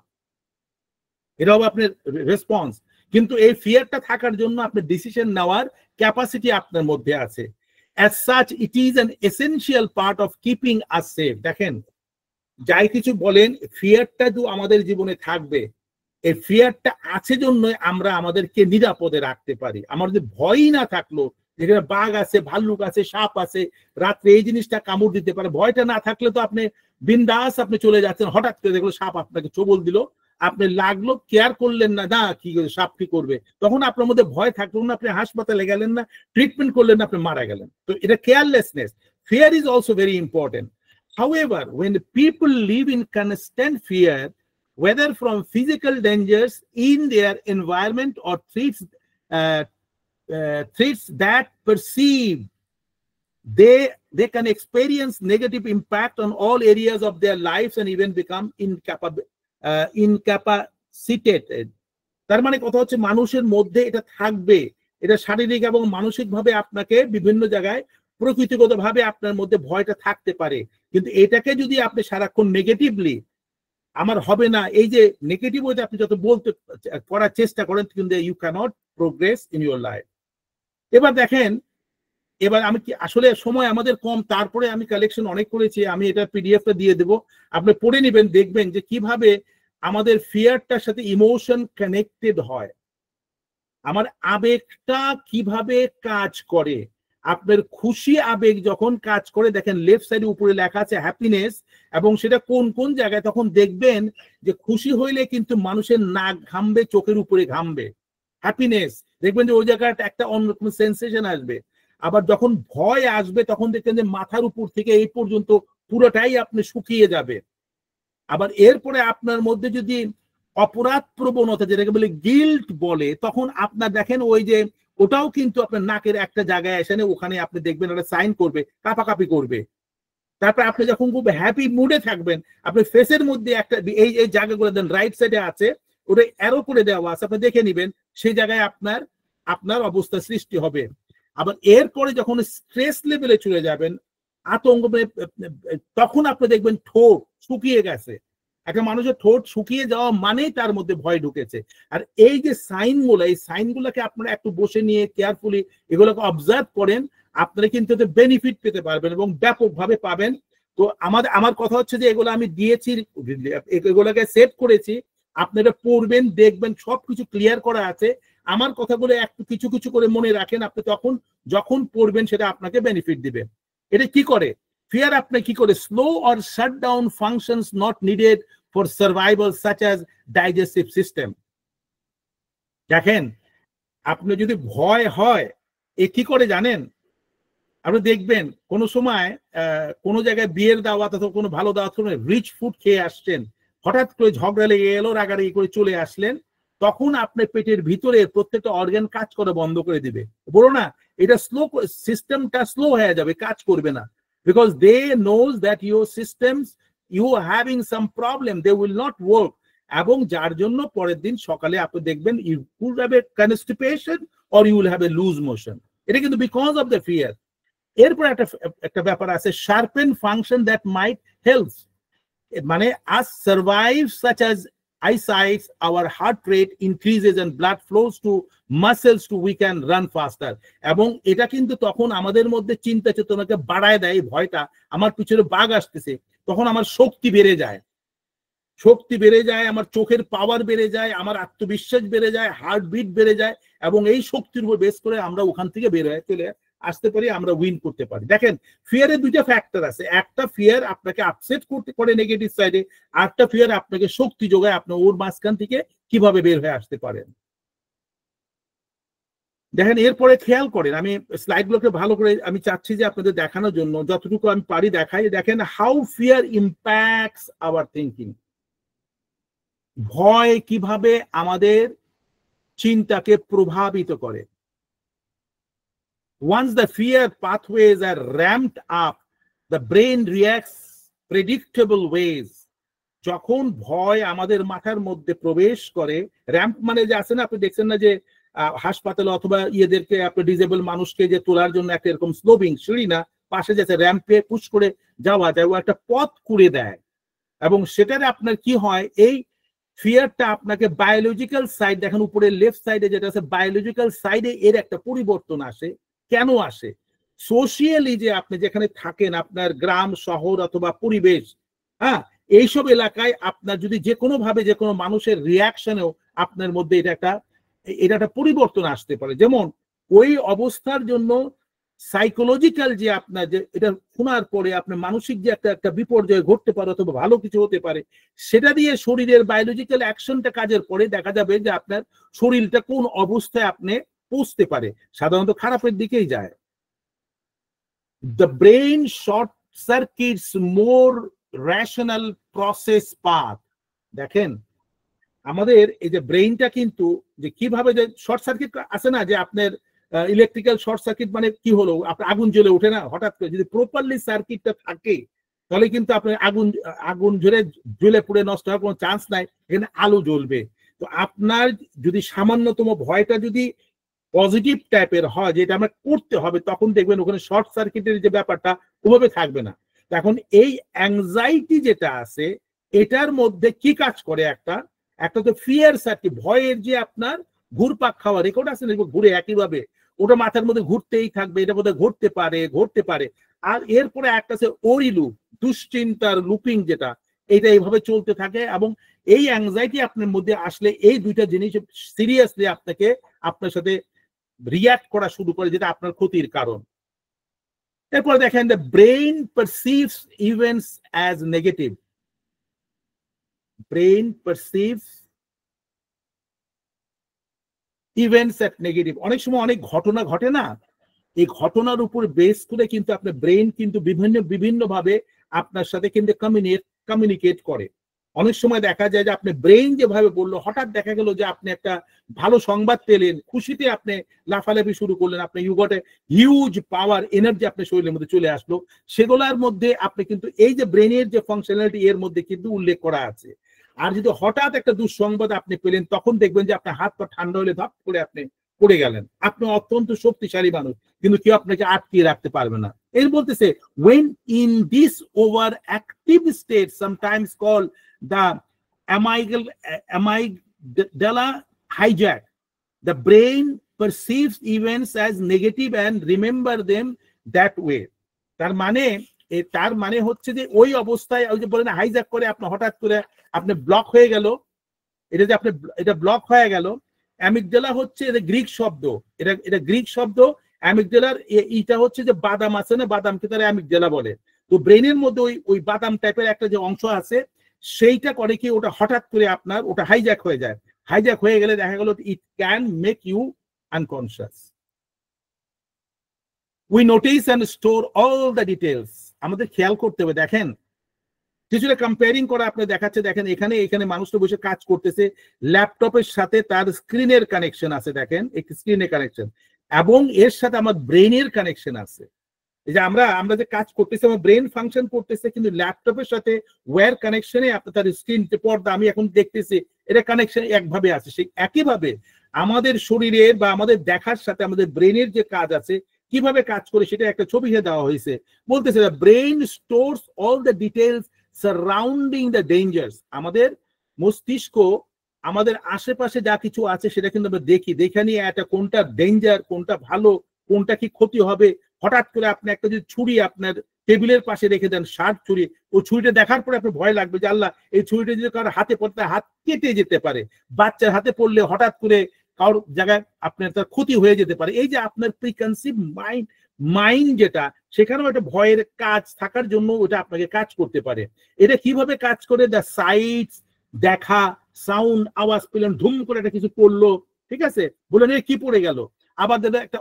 এটা হবে আপনার রেসপন্স। কিন্তু এই ফিয়ারটা থাকার জন্য আপনার ডিসিশন নেওয়ার ক্যাপাসিটি আপনার মধ্যে আছে। As such, it is an essential part of keeping us safe. দেখেন যাই কিছু বলেন, ফিয়ারটা তো আমাদের জীবনে থাকবে, এই ফিয়ারটা আছে জন্যই আমরা আমাদেরকে নিরাপদে রাখতে পারি। আমার যদি ভয়ই না থাকলো, যেখানে বাঘ আছে, ভাল্লুক আছে, সাপ আছে, রাত্রে এই জিনিসটা কামড় দিতে পারে, ভয়টা না থাকলে তো আপনি বিন্দাস আপনি চলে যাচ্ছেন, হঠাৎ করে দেখলো সাপ আপনাকে চোবল দিল, আপনি লাগলো, কেয়ার করলেন না, না কি সাপ কি করবে, তখন আপনার মধ্যে ভয় থাকলো না, আপনি হাসপাতালে গেলেন না, ট্রিটমেন্ট করলেন না, আপনি মারা গেলেন। তো এটা carelessness. Fear is also very important. However, when people live in constant fear, whether from physical dangers in their environment or threats that perceive, they can experience negative impact on all areas of their lives and even become incapacitated. তার মানে কথা হচ্ছে মানুষের মধ্যে এটা থাকবে, এটা শারীরিক এবং মানসিক ভাবে আপনাকে বিভিন্ন জায়গায় প্রকৃতিগত ভাবে আপনার মধ্যে ভয়টা থাকতে পারে, কিন্তু এটাকে যদি আপনি সারাক্ষণ নেগেটিভলি আমার হবে না, এই যে নেগেটিভ ওইটা আপনি যত বলতে করার চেষ্টা করেন, কিন্তু you cannot progress in your life. এবার দেখেন, এবার আমি কি আসলে সময় আমাদের কম, তারপরে আমি কালেকশন অনেক করেছি, আমি এটা পিডিএফটা দিয়ে দেবো, আপনি পড়ে নেবেন, দেখবেন যে কিভাবে আমাদের ফিয়ারটার সাথে ইমোশন কানেক্টেড হয়, আমার আবেগটা কিভাবে কাজ করে। আপনার খুশি আবেগ যখন কাজ করে, দেখেন লেফট সাইডে উপরে লেখা আছে হ্যাপিনেস, এবং সেটা কোন কোন জায়গায়, তখন দেখবেন যে খুশি হইলে কিন্তু মানুষের নাক ঘামবে, চোখের উপরে ঘামবে, হ্যাপিনেস, দেখবেন যে ওই জায়গাটা একটা অন্যরকম সেন্সেশন আসবে। আবার যখন ভয় আসবে তখন দেখবেন যে মাথার উপর থেকে এই পর্যন্ত পুরোটাই আপনি শুকিয়ে যাবে। আবার এরপরে আপনার মধ্যে যদি অপরাধ প্রবণতা, যেটাকে বলে গিল্ট বলে, তখন আপনার দেখেন ওই যে ওটাও কিন্তু আপনার নাকের একটা জায়গায় এসে ওখানে আপনি দেখবেন একটা সাইন করবে, কাঁপাকাঁপি করবে। তারপর আপনি যখন খুব হ্যাপি মুডে থাকবেন, আপনি ফেসের মধ্যে একটা এই এই জায়গাগুলো দেন রাইট সাইডে আছে, ওটা অ্যারো করে দেওয়া আছে, আপনি দেখে নেবেন, সেই জায়গায় আপনার আপনার অবস্থা সৃষ্টি হবে। আবার এরপরে যখন স্ট্রেস লেভেলে চলে যাবেন, আতঙ্ক, তখন আপনি দেখবেন ঠোঁট শুকিয়ে গেছে। একটা মানুষের ঠোঁট শুকিয়ে যাওয়া মানেই তার মধ্যে ভয় ঢুকেছে। আর এই যে সাইনগুলো, এই সাইনগুলোকে আপনারা একটু বসে নিয়ে কেয়ারফুলি এগুলোকে অবজার্ভ করেন, আপনারা কিন্তু এতে বেনিফিট পেতে পারবেন এবং ব্যাপকভাবে পাবেন। তো আমার কথা হচ্ছে যে এগুলো আমি দিয়েছি, এগুলোকে সেভ করেছি, আপনারা পড়বেন, দেখবেন সবকিছু ক্লিয়ার করা আছে। আমার কথাগুলো একটু কিছু কিছু করে মনে রাখেন, আপনি তখন যখন পড়বেন সেটা আপনাকে বেনিফিট দিবে। এটা কি করে ফিয়ার, আপনি কি করে slow or shut down functions not needed for survival such as digestive system. দেখেন, আপনি যদি ভয় হয়, এ কি করে জানেন, আপনি দেখবেন কোনো সময় কোনো জায়গায় বিয়ের দাওয়াত অথবা কোনো ভালো দাওয়াত, কোনো রিচ ফুড খেয়ে আসছেন, হঠাৎ করে ঝগড়া লেগে এলো, রাগারাগি করে চলে আসলেন, তখন আপনার পেটের ভিতরে প্রত্যেকটা অর্গান কাজ করা বন্ধ করে দিবে, বলো না, এটা স্লো, সিস্টেমটা স্লো হয়ে যাবে, কাজ করবে না, because they knows that your systems, you are having some problem, they will not work, এবং যার জন্য পরের দিন সকালে আপনি দেখবেন you will have a constipation or you will have a loose motion, এটা কিন্তু because of the fear। এরপর একটা ব্যাপার আছে, sharpen function that might help, মানে us survive such as eyesight, our heart rate increases and blood flows to muscles to we can run faster, এবং এটা কিন্তু তখন আমাদের মধ্যে চিন্তা চেতনাকে বাড়ায় দেয়। ভয়টা, আমার পিছনে বাঘ আসতেছে, তখন আমার শক্তি বেড়ে যায়, শক্তি বেড়ে যায়, আমার চোখের পাওয়ার বেড়ে যায়, আমার আত্মবিশ্বাস বেড়ে যায়, হার্টবিট বেড়ে যায়, এবং এই শক্তির উপর বেস করে আমরা ওখান থেকে বের হয়ে চলে আসতে পারি, আমরা উইন করতে পারি। দেখেন, ফিয়ারের দুইটা ফ্যাক্টর আছে, একটা ফিয়ার আপনাকে আপসেট করতে পারে নেগেটিভ সাইডে, আরেকটা ফিয়ার আপনাকে শক্তি যোগায়, আপনি ওর মাঝখান থেকে কিভাবে বের হয়ে আসতে পারেন। দেখেন, এরপরে খেয়াল করেন, আমি স্লাইডগুলোকে ভালো করে আমি চাচ্ছি যে আপনাদের দেখানোর জন্য, যতটুকু আমি পারি দেখাই। দেখেন, how fear impacts our thinking, ভয় কিভাবে আমাদের চিন্তাকে প্রভাবিত করে। Once the fear pathways are ramped up, the brain reacts predictable ways. যখন ভয় আমাদের মাথার মধ্যে প্রবেশ করে, র্যাম্প মানে যে আছে না, আপনি দেখছেন না যে হাসপাতালে অথবা ইয়েদেরকে, আপনি ডিজেবল মানুষকে যে তোলার জন্য একটা এরকম স্লোবিং সিঁড়ি না, পাশে যাচ্ছে র্যাম্পে পুশ করে যাওয়া যায়, ও একটা পথ করে দেয়, এবং সেটারে আপনার কি হয়, এই ফিয়ারটা আপনাকে বায়োলজিক্যাল সাইড, দেখেন উপরে লেফট সাইডে যেটা আছে বায়োলজিক্যাল সাইডে, এর একটা পরিবর্তন আসে। কেন আসে? সোশিয়ালি যে আপনি যেখানে থাকেন, আপনার গ্রাম শহর অথবা পরিবেশ, হ্যাঁ, এইসব এলাকায় আপনার যদি যে কোনো ভাবে যে কোনো মানুষের রিয়াকশনেও আপনার মধ্যে এটা একটা পরিবর্তন আসতে পারে। যেমন ওই অবস্থার জন্য সাইকোলজিক্যাল যে আপনার যে এটা শোনার পরে আপনার মানসিক যে একটা বিপর্যয় ঘটতে পারে অথবা ভালো কিছু হতে পারে, সেটা দিয়ে শরীরের বায়োলজিক্যাল অ্যাকশনটা কাজের পরে দেখা যাবে যে আপনার শরীরটা কোন অবস্থায় আপনি পৌঁছতে পারে, সাধারণত খারাপের দিকেই যায়। The brain short circuits more rational process path। দেখেন আমাদের এই যে ব্রেইনটা কিন্তু যে কিভাবে যে শর্ট সার্কিট আছে না, যে আপনার ইলেকট্রিক্যাল শর্ট সার্কিট মানে কি হলো, আপনার আগুন জ্বলে ওঠে না হঠাৎ করে, যদি প্রপারলি সার্কিটটা থাকে তাহলে কিন্তু আপনার আগুন জ্বলে পুড়ে নষ্ট হওয়ার কোনো চান্স নাই, এখানে আলো জ্বলবে। তো আপনার যদি সামান্যতম ভয়টা যদি পজিটিভ টাইপের হয় যেটা আমরা করতে হবে, তখন দেখবেন ওখানে শর্ট সার্কিটের যে ব্যাপারটা ওভাবে থাকবে না। এখন এই অ্যাংজাইটি যেটা আছে এটার মধ্যে কি কাজ করে, একটা তো ফিয়ার সার্কিট, ভয়ের যে আপনার ঘুরপাক খাওয়া রেকর্ড আছে ঘুরে একইভাবে ওটা মাথার মধ্যে ঘুরতেই থাকবে, এটা বোধহয় ঘটতে পারে। আর এরপরে একটা আছে ওরি লুপ, দুশ্চিন্তার লুপিং, যেটা এইটা এইভাবে চলতে থাকে। এবং এই অ্যাংজাইটি আপনার মধ্যে আসলে এই দুইটা জিনিস সিরিয়াসলি আপনার সাথে রিয়াক্ট করা শুরু করে, যেটা আপনার ক্ষতির কারণ। এরপরে দেখেন the brain perceives events as negative. Brain perceives events at negative. অনেক সময় অনেক ঘটনা ঘটে না, এই ঘটনার উপর বেস করে কিন্তু আপনার ব্রেইন কিন্তু বিভিন্ন ভাবে আপনার সাথে কিন্তু কমিউনিকেট করে। অনেক সময় দেখা যায় যে আপনি ব্রেইন যেভাবে বললো, হঠাৎ দেখা গেল যে আপনি একটা ভালো সংবাদ পেলেন, খুশিতে আপনি লাফালাফি শুরু করলেন, আপনি you got a huge power energy আপনার শরীরের মধ্যে চলে আসলো। সেগুলোর মধ্যে আপনি কিন্তু এই যে ব্রেনের যে ফাংশনালিটি এর মধ্যে কিন্তু উল্লেখ করা আছে। আর যদি হঠাৎ একটা দুঃসংবাদ আপনি পেলেন, তখন দেখবেন যে আপনার হাত পা ঠান্ডা হলে ধপ করে আপনি পড়ে গেলেন। আপনি অত্যন্ত শক্তিশালী মানুষ, কিন্তু কেউ আপনাকে আটকিয়ে রাখতে পারবে না। এর বলতেছে when in this overactive state sometimes called the amygdala hijack, the brain perceives events as negative and remember them that way। তার মানে হচ্ছে যে ওই অবস্থায় ওই যে বলেন হাইজ্যাক করে আপনার হঠাৎ করে আপনি ব্লক হয়ে গেল, এটা ব্লক হয়ে গেল। অ্যামিগডালা হচ্ছে এটা গ্রিক শব্দ, এটা গ্রিক শব্দ। অ্যামিগডালার এটা হচ্ছে যে বাদাম আছে না, বাদামকে তারা অ্যামিগডালা বলে। তো ব্রেনের মধ্যে ওই বাদাম টাইপের একটা যে অংশ আছে, সেইটা করে কি ওটা হঠাৎ করে আপনার ওটা হাইজ্যাক হয়ে যায়। হাইজ্যাক হয়ে গেলে দেখা গেল it can make you unconscious. We notice and store all the details. আমাদের খেয়াল করতে হবে। দেখেন কিছুটা কম্পেয়ারিং করা আপনার দেখাচ্ছে, দেখেন এখানে মানুষটা বসে কাজ করতেছে, ল্যাপটপের সাথে তার স্ক্রিনের কানেকশন আছে, দেখেন একটি স্ক্রিনের কানেকশন, এবং এর সাথে আমার ব্রেনের কানেকশন আছে। এই যে আমরা যে কাজ করতেছি আমার ব্রেন ফাংশন করতেছে, কিন্তু ল্যাপটপের সাথে ওয়্যার কানেকশনে আপনার তার স্ক্রিন পর্দা আমি এখন দেখতেছি, এটা কানেকশন একভাবে আছে। সেই একইভাবে আমাদের শরীরের বা আমাদের দেখার সাথে আমাদের ব্রেনের যে কাজ আছে কিভাবে কাজ করে সেটা একটা ছবি দেওয়া হয়েছে। বলতেছে brain stores all the details surrounding the dangers. আমাদের মস্তিষ্ক আমাদের আশেপাশে যা কিছু আছে সেটা কিন্তু আমরা দেখে নিয়ে একটা কোনটা ডেঞ্জার, কোনটা ভালো, কোনটা কি ক্ষতি হবে। হঠাৎ করে আপনি একটা যদি ছুরি আপনার টেবিলের পাশে রেখে দেন, শার্প ছুরি, ওই ছুরিটা দেখার পরে আপনার ভয় লাগবে যে আল্লাহ এই ছুরিটা যদি কারোর হাতে পড়তে হাত কেটে যেতে পারে, বাচ্চার হাতে পড়লে হঠাৎ করে কারোর জায়গায় আপনার তার ক্ষতি হয়ে যেতে পারে। এই যে আপনার প্রিকনসিভ মাইন্ড যেটা, সেখানেও একটা ভয়ের কাজ থাকার জন্য ওটা আপনাকে কাজ করতে পারে। এটা কিভাবে কাজ করে, দ্য সাইটস, দেখা, সাউন্ড, আওয়াজ পেলেন, ধুম করে একটা কিছু পড়লো, ঠিক আছে, বললেন কি পড়ে গেল, আবার দাদা একটা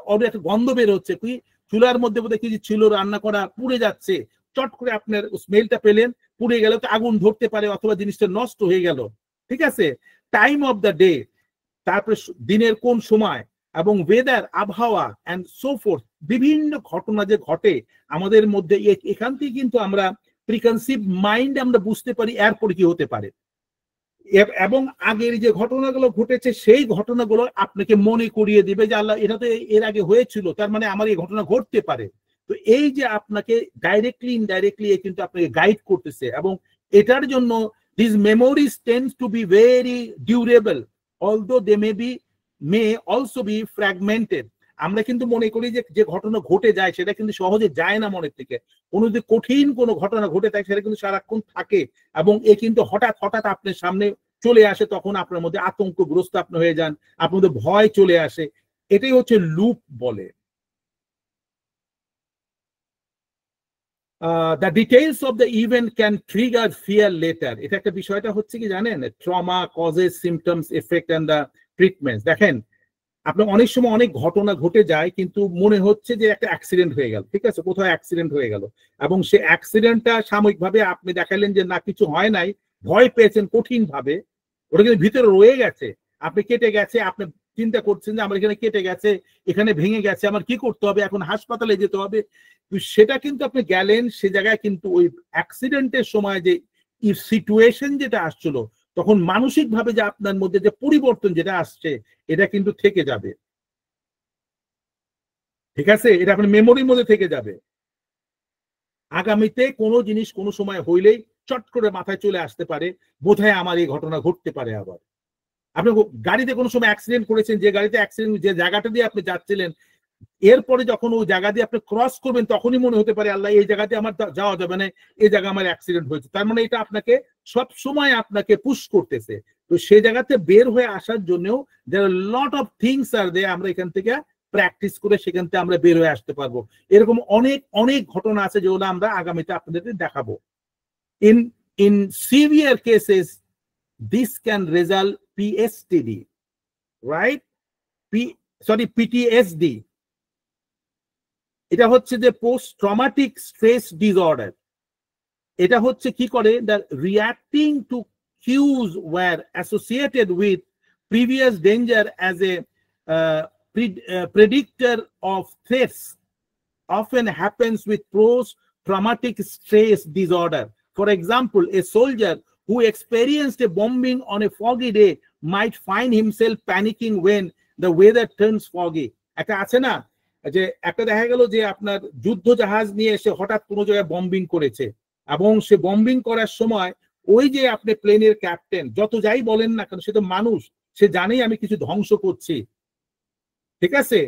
গন্ধ বের হচ্ছে, কি চুলার মধ্যে বোধহয় কিছু ছিল রান্না করা, পুড়ে যাচ্ছে, চট করে আপনার স্মেলটা পেলেন, পুড়ে গেল, তো আগুন ধরতে পারে অথবা জিনিসটা নষ্ট হয়ে গেল, ঠিক আছে। টাইম অফ দ্য ডে, তারপরে দিনের কোন সময়, এবং ওয়েদার, আবহাওয়া এন্ড সো ফোর্থ, বিভিন্ন ঘটনা যে ঘটে আমাদের মধ্যে, এখান থেকে কিন্তু আমরা প্রিকনসিভ মাইন্ড আমরা বুঝতে পারি এরপরে কি হতে পারে। এবং আগের যে ঘটনাগুলো ঘটেছে সেই ঘটনাগুলো আপনাকে মনে করিয়ে দিবে যে আল্লাহ এটা তো এর আগে হয়েছিল, তার মানে আমার এই ঘটনা ঘটতে পারে। তো এই যে আপনাকে ডাইরেক্টলি ইনডাইরেক্টলি কিন্তু আপনাকে গাইড করতেছে, এবং এটার জন্য this memories tends to be very durable, although they may also be fragmented। আমরা কিন্তু মনে করি যে যে ঘটনা ঘটে যায় সেটা কিন্তু সহজে যায় না মনের থেকে। কোনো যদি কঠিন কোনো ঘটনা ঘটে থাকে সেটা কিন্তু সারাক্ষণ থাকে, এবং এ কিন্তু হঠাৎ হঠাৎ আপনার সামনে চলে আসে, তখন আপনার মধ্যে আতঙ্কগ্রস্ত আপনি হয়ে যান, আপনার মধ্যে ভয় চলে আসে। এটাই হচ্ছে লুপ বলে। The details of the event can trigger fear letter. এটা একটা বিষয়টা হচ্ছে কি জানেন, trauma causes symptoms effect and the treatment. দেখেন আপনার অনেক সময় অনেক ঘটনা ঘটে যায় কিন্তু মনে হচ্ছে যে একটা অ্যাক্সিডেন্ট হয়ে গেল, ঠিক আছে, কোথাও অ্যাক্সিডেন্ট হয়ে গেল, এবং সে অ্যাক্সিডেন্টটা সাময়িকভাবে আপনি দেখালেন যে না কিছু হয় নাই, ভয় পেয়েছেন কঠিন ভাবে, ওটা কিন্তু ভিতরে রয়ে গেছে, আপনি কেটে গেছে, আপনি চিন্তা করছেন যে আমার এখানে কেটে গেছে, এখানে ভেঙে গেছে, আমার কি করতে হবে, এখন হাসপাতালে যেতে হবে। সেটা কিন্তু আপনি গেলেন সে জায়গায়, কিন্তু ওই অ্যাক্সিডেন্টের সময় যে সিচুয়েশন যেটা আসছিল, তখন মানসিক ভাবে যে আপনার মধ্যে যে পরিবর্তন যেটা আসছে এটা কিন্তু থেকে যাবে, ঠিক আছে, এটা আপনার মেমোরির মধ্যে থেকে যাবে। আগামীতে কোনো জিনিস কোনো সময় হইলেই চট করে মাথায় চলে আসতে পারে, বোধহয় আমার এই ঘটনা ঘটতে পারে। আবার আপনি গাড়িতে কোনো সময় অ্যাক্সিডেন্ট করেছেন, যে গাড়িতে অ্যাক্সিডেন্ট, যে জায়গাটা দিয়ে আপনি যাচ্ছিলেন, এরপরে যখন ওই জায়গা দিয়ে আপনি ক্রস করবেন তখনই মনে হতে পারে আল্লাহ এই জায়গাতে আমার যাওয়া যাবে না, এই জায়গা আমার অ্যাক্সিডেন্ট হয়েছে। তার মানে এটা আপনাকে সব সময় আপনাকে পুশ করতেছে। তো সেই জায়গাতে বের হয়ে আসার জন্যও যারা লট অফ থিংস আর দে, আমরা এখান থেকে প্র্যাকটিস করে সেখান থেকে আমরা বের হয়ে আসতে পারবো। এরকম অনেক অনেক ঘটনা আছে যেগুলো আমরা আগামীতে আপনাদেরকে দেখাবো। In in severe cases this can result PSTD, right, PTSD. এটা হচ্ছে যে পোস্ট ট্রমাটিক স্ট্রেস ডিসঅর্ডার। এটা হচ্ছে কি করে, the reacting to cues were associated with previous danger as a predictor of threats often happens with post-traumatic stress disorder. For example, a soldier who experienced a bombing on a foggy day might find himself panicking when the weather turns foggy. একটা আছে না যে একটা দেখা গেল যে আপনার যুদ্ধ জাহাজ নিয়ে এসে হঠাৎ কোনো জায়গায় বম্বিং করেছে, এবং সে বম্বিং করার সময় ওই যে আপনি প্লেনের ক্যাপ্টেন যত যাই বলেন না কেন, সে তো মানুষ, সে জানেই আমি কিছু ধ্বংস করছি, ঠিক আছে,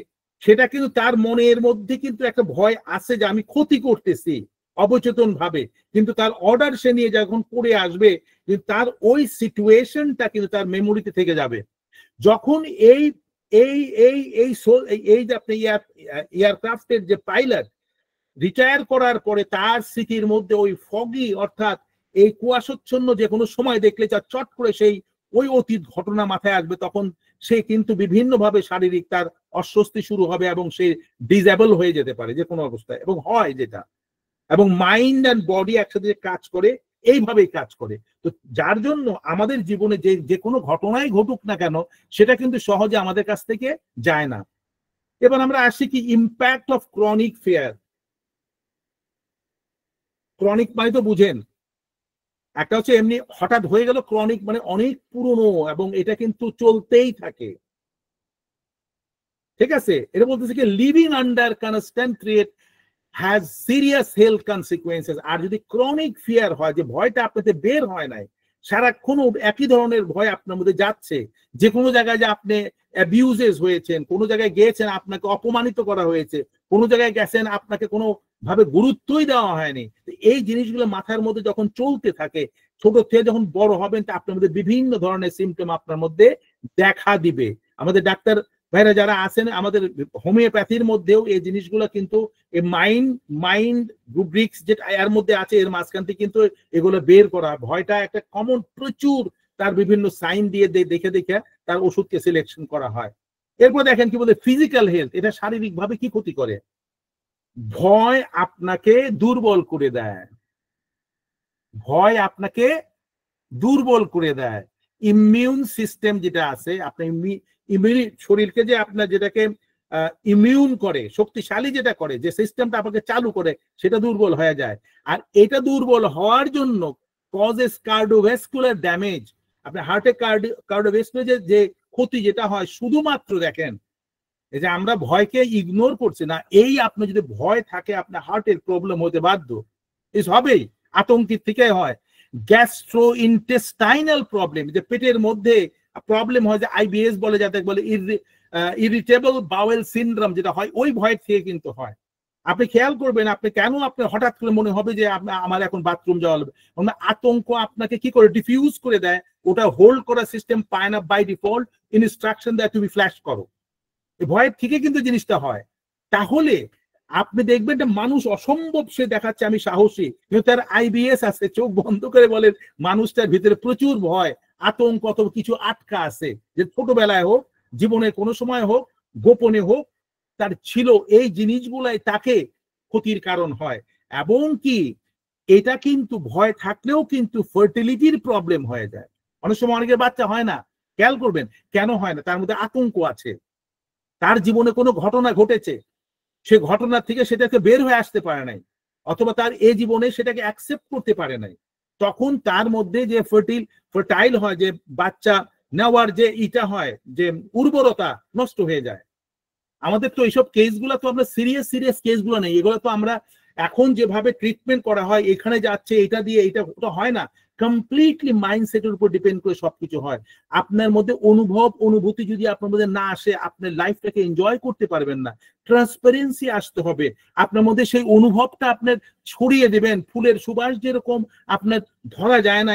সেটা কিন্তু তার মনের মধ্যে কিন্তু একটা ভয় আছে যে আমি ক্ষতি করতেছি অবচেতন ভাবে, কিন্তু তার অর্ডার সে নিয়ে যখন পড়ে আসবে তার ওই সিচুয়েশনটা কিন্তু তার মেমোরিতে থেকে যাবে। যখন এই এই এই এই এই যে আপনি এয়ারক্রাফটের যে পাইলট রিটায়ার করার পরে তার স্মৃতির মধ্যে ওই ফগি অর্থাৎ এই কুয়াশাচ্ছন্ন যে কোনো সময় দেখলে যা চট করে সেই ওই অতীত ঘটনা মাথায় আসবে, তখন সে কিন্তু বিভিন্নভাবে শারীরিক তার অস্বস্তি শুরু হবে এবং সে ডিসেবল হয়ে যেতে পারে যে কোনো অবস্থায়, এবং হয় যেটা, এবং মাইন্ড অ্যান্ড বডি একসাথে কাজ করে, এইভাবেই কাজ করে। তো যার জন্য আমাদের জীবনে যে যে কোনো ঘটনাই ঘটুক না কেন সেটা কিন্তু সহজে আমাদের কাছ থেকে যায় না। এবার আমরা আসি কি impact of chronic fear. Chronic মানে তো বুঝেন, একটা হচ্ছে এমনি হঠাৎ হয়ে গেল, ক্রনিক মানে অনেক পুরনো এবং এটা কিন্তু চলতেই থাকে, ঠিক আছে। এটা বলতেছে কি living under constant threat has serious health consequences. আর যদি ক্রনিক ফিয়ার হয়, যে ভয়টা আপনাদের বের হয় নাই, সারাক্ষণ একই ধরনের ভয় আপনার মধ্যে যাচ্ছে, যে কোনো জায়গায় যে আপনি অ্যাবিউজেস হয়েছেন, কোনো জায়গায় গিয়েছেন আপনাকে অপমানিত করা হয়েছে, কোনো জায়গায় গেছেন আপনাকে কোনো ভাবে গুরুত্বই দেওয়া হয়নি, এই জিনিসগুলো মাথার মধ্যে যখন চলতে থাকে, ছোট থেকে যখন বড় হবেন তা আপনার মধ্যে বিভিন্ন ধরনের সিমটম আপনার মধ্যে দেখা দিবে। আমাদের ডাক্তার ভাইরা যারা আছেন, আমাদের হোমিওপ্যাথির মধ্যেও এই জিনিসগুলো কিন্তু মাইন্ড রুব্রিক্স যেটা এর মধ্যে আছে, এর মাঝখান থেকে কিন্তু এগুলো বের করা, ভয়টা একটা কমন, প্রচুর তার বিভিন্ন সাইন দিয়ে দেখে দেখে তার ওষুধকে সিলেকশন করা হয়। এরপর দেখেন কি বলে ফিজিক্যাল হেলথ, এটা শারীরিক ভাবে কি ক্ষতি করে, ভয় আপনাকে দুর্বল করে দেয়, ভয় আপনাকে দুর্বল করে দেয়। ইমিউন সিস্টেম যেটা আছে, আপনার শরীরকে যে আপনার যেটাকে ইমিউন করে, শক্তিশালী যেটা করে, যে সিস্টেমটা আপনাকে চালু করে, সেটা দুর্বল হয়ে যায়। আর এটা দুর্বল হওয়ার জন্য কজেস কার্ডিওভাস্কুলার ড্যামেজ। আপনার হার্টে কার্ডিওভাস্কুলার যে ক্ষতি যেটা হয়, শুধুমাত্র দেখেন এই যে আমরা ভয়কে ইগনোর করছি না, এই আপনি যদি ভয় থাকে আপনার হার্টের প্রবলেম হতে বাধ্য, হবেই, আতঙ্কিত থেকে হয়। গ্যাস্ট্রো ইন্টেস্টাইনাল প্রবলেম, যে পেটের মধ্যে প্রবলেম হয়, যে আইবিএস বলে, যাতে বলে ইরিটেবল বাওয়েল সিনড্রোম যেটা হয়, ওই ভয় থেকে কিন্তু হয়। আপনি খেয়াল করবেন আপনি কেন আপনি হঠাৎ করে মনে হবে যে আমার এখন বাথরুম যাওয়া লাগবে, আতঙ্ক আপনাকে কি করে ডিফিউজ করে দেয়, ওটা হোল্ড করার সিস্টেম পায় না, বাই ডিফল্ট ইনস্ট্রাকশন দেয় তুমি ফ্ল্যাশ করো, ভয়ের থেকে কিন্তু জিনিসটা হয়। তাহলে আপনি দেখবেন যে মানুষ অসম্ভব সে দেখাচ্ছে আমি সাহসী, কিন্তু তার আইবিএস আছে, চোখ বন্ধ করে বলেন মানুষটার ভিতরে প্রচুর ভয় আতঙ্ক কত কিছু আটকা আছে, যে ছোটবেলায় হোক জীবনের কোনো সময় হোক গোপনে হোক তার ছিল, এই জিনিসগুলাই তাকে ক্ষতির কারণ হয়। এবং কি এটা কিন্তু ভয় থাকলেও কিন্তু ফার্টিলিটির প্রবলেম হয়ে যায়, অনেক সময় অনেকের বাচ্চা হয় না। খেয়াল করবেন কেন হয় না, তার মধ্যে আতঙ্ক আছে, তার জীবনে কোনো ঘটনা ঘটেছে, সে ঘটনা থেকে সেটাকে বের হয়ে আসতে পারে নাই, অথবা তার এই জীবনে সেটাকে অ্যাকসেপ্ট করতে পারে নাই, তখন তার মধ্যে যে ফার্টাইল হয়, যে বাচ্চা নেওয়ার যে ইটা হয়, যে উর্বরতা নষ্ট হয়ে যায়। আমাদের তো এইসব কেসগুলো তো আমরা সিরিয়াস কেসগুলো নেই, এগুলো তো আমরা এখন যেভাবে ট্রিটমেন্ট করা হয়, এখানে যাচ্ছে এটা দিয়ে এটা ওটা হয় না, কমপ্লিটলি মাইন্ডসেটের উপর ডিপেন্ড করে সবকিছু হয়। আপনার মধ্যে অনুভূতি যদি আপনার মধ্যে না আসে, আপনার লাইফটাকে এনজয় করতে পারবেন না। ট্রান্সপারেন্সি আসতে হবে আপনার মধ্যে, সেই অনুভবটা আপনার ছড়িয়ে দেবেন, ফুলের সুবাস যেরকম আপনার ধরা যায় না,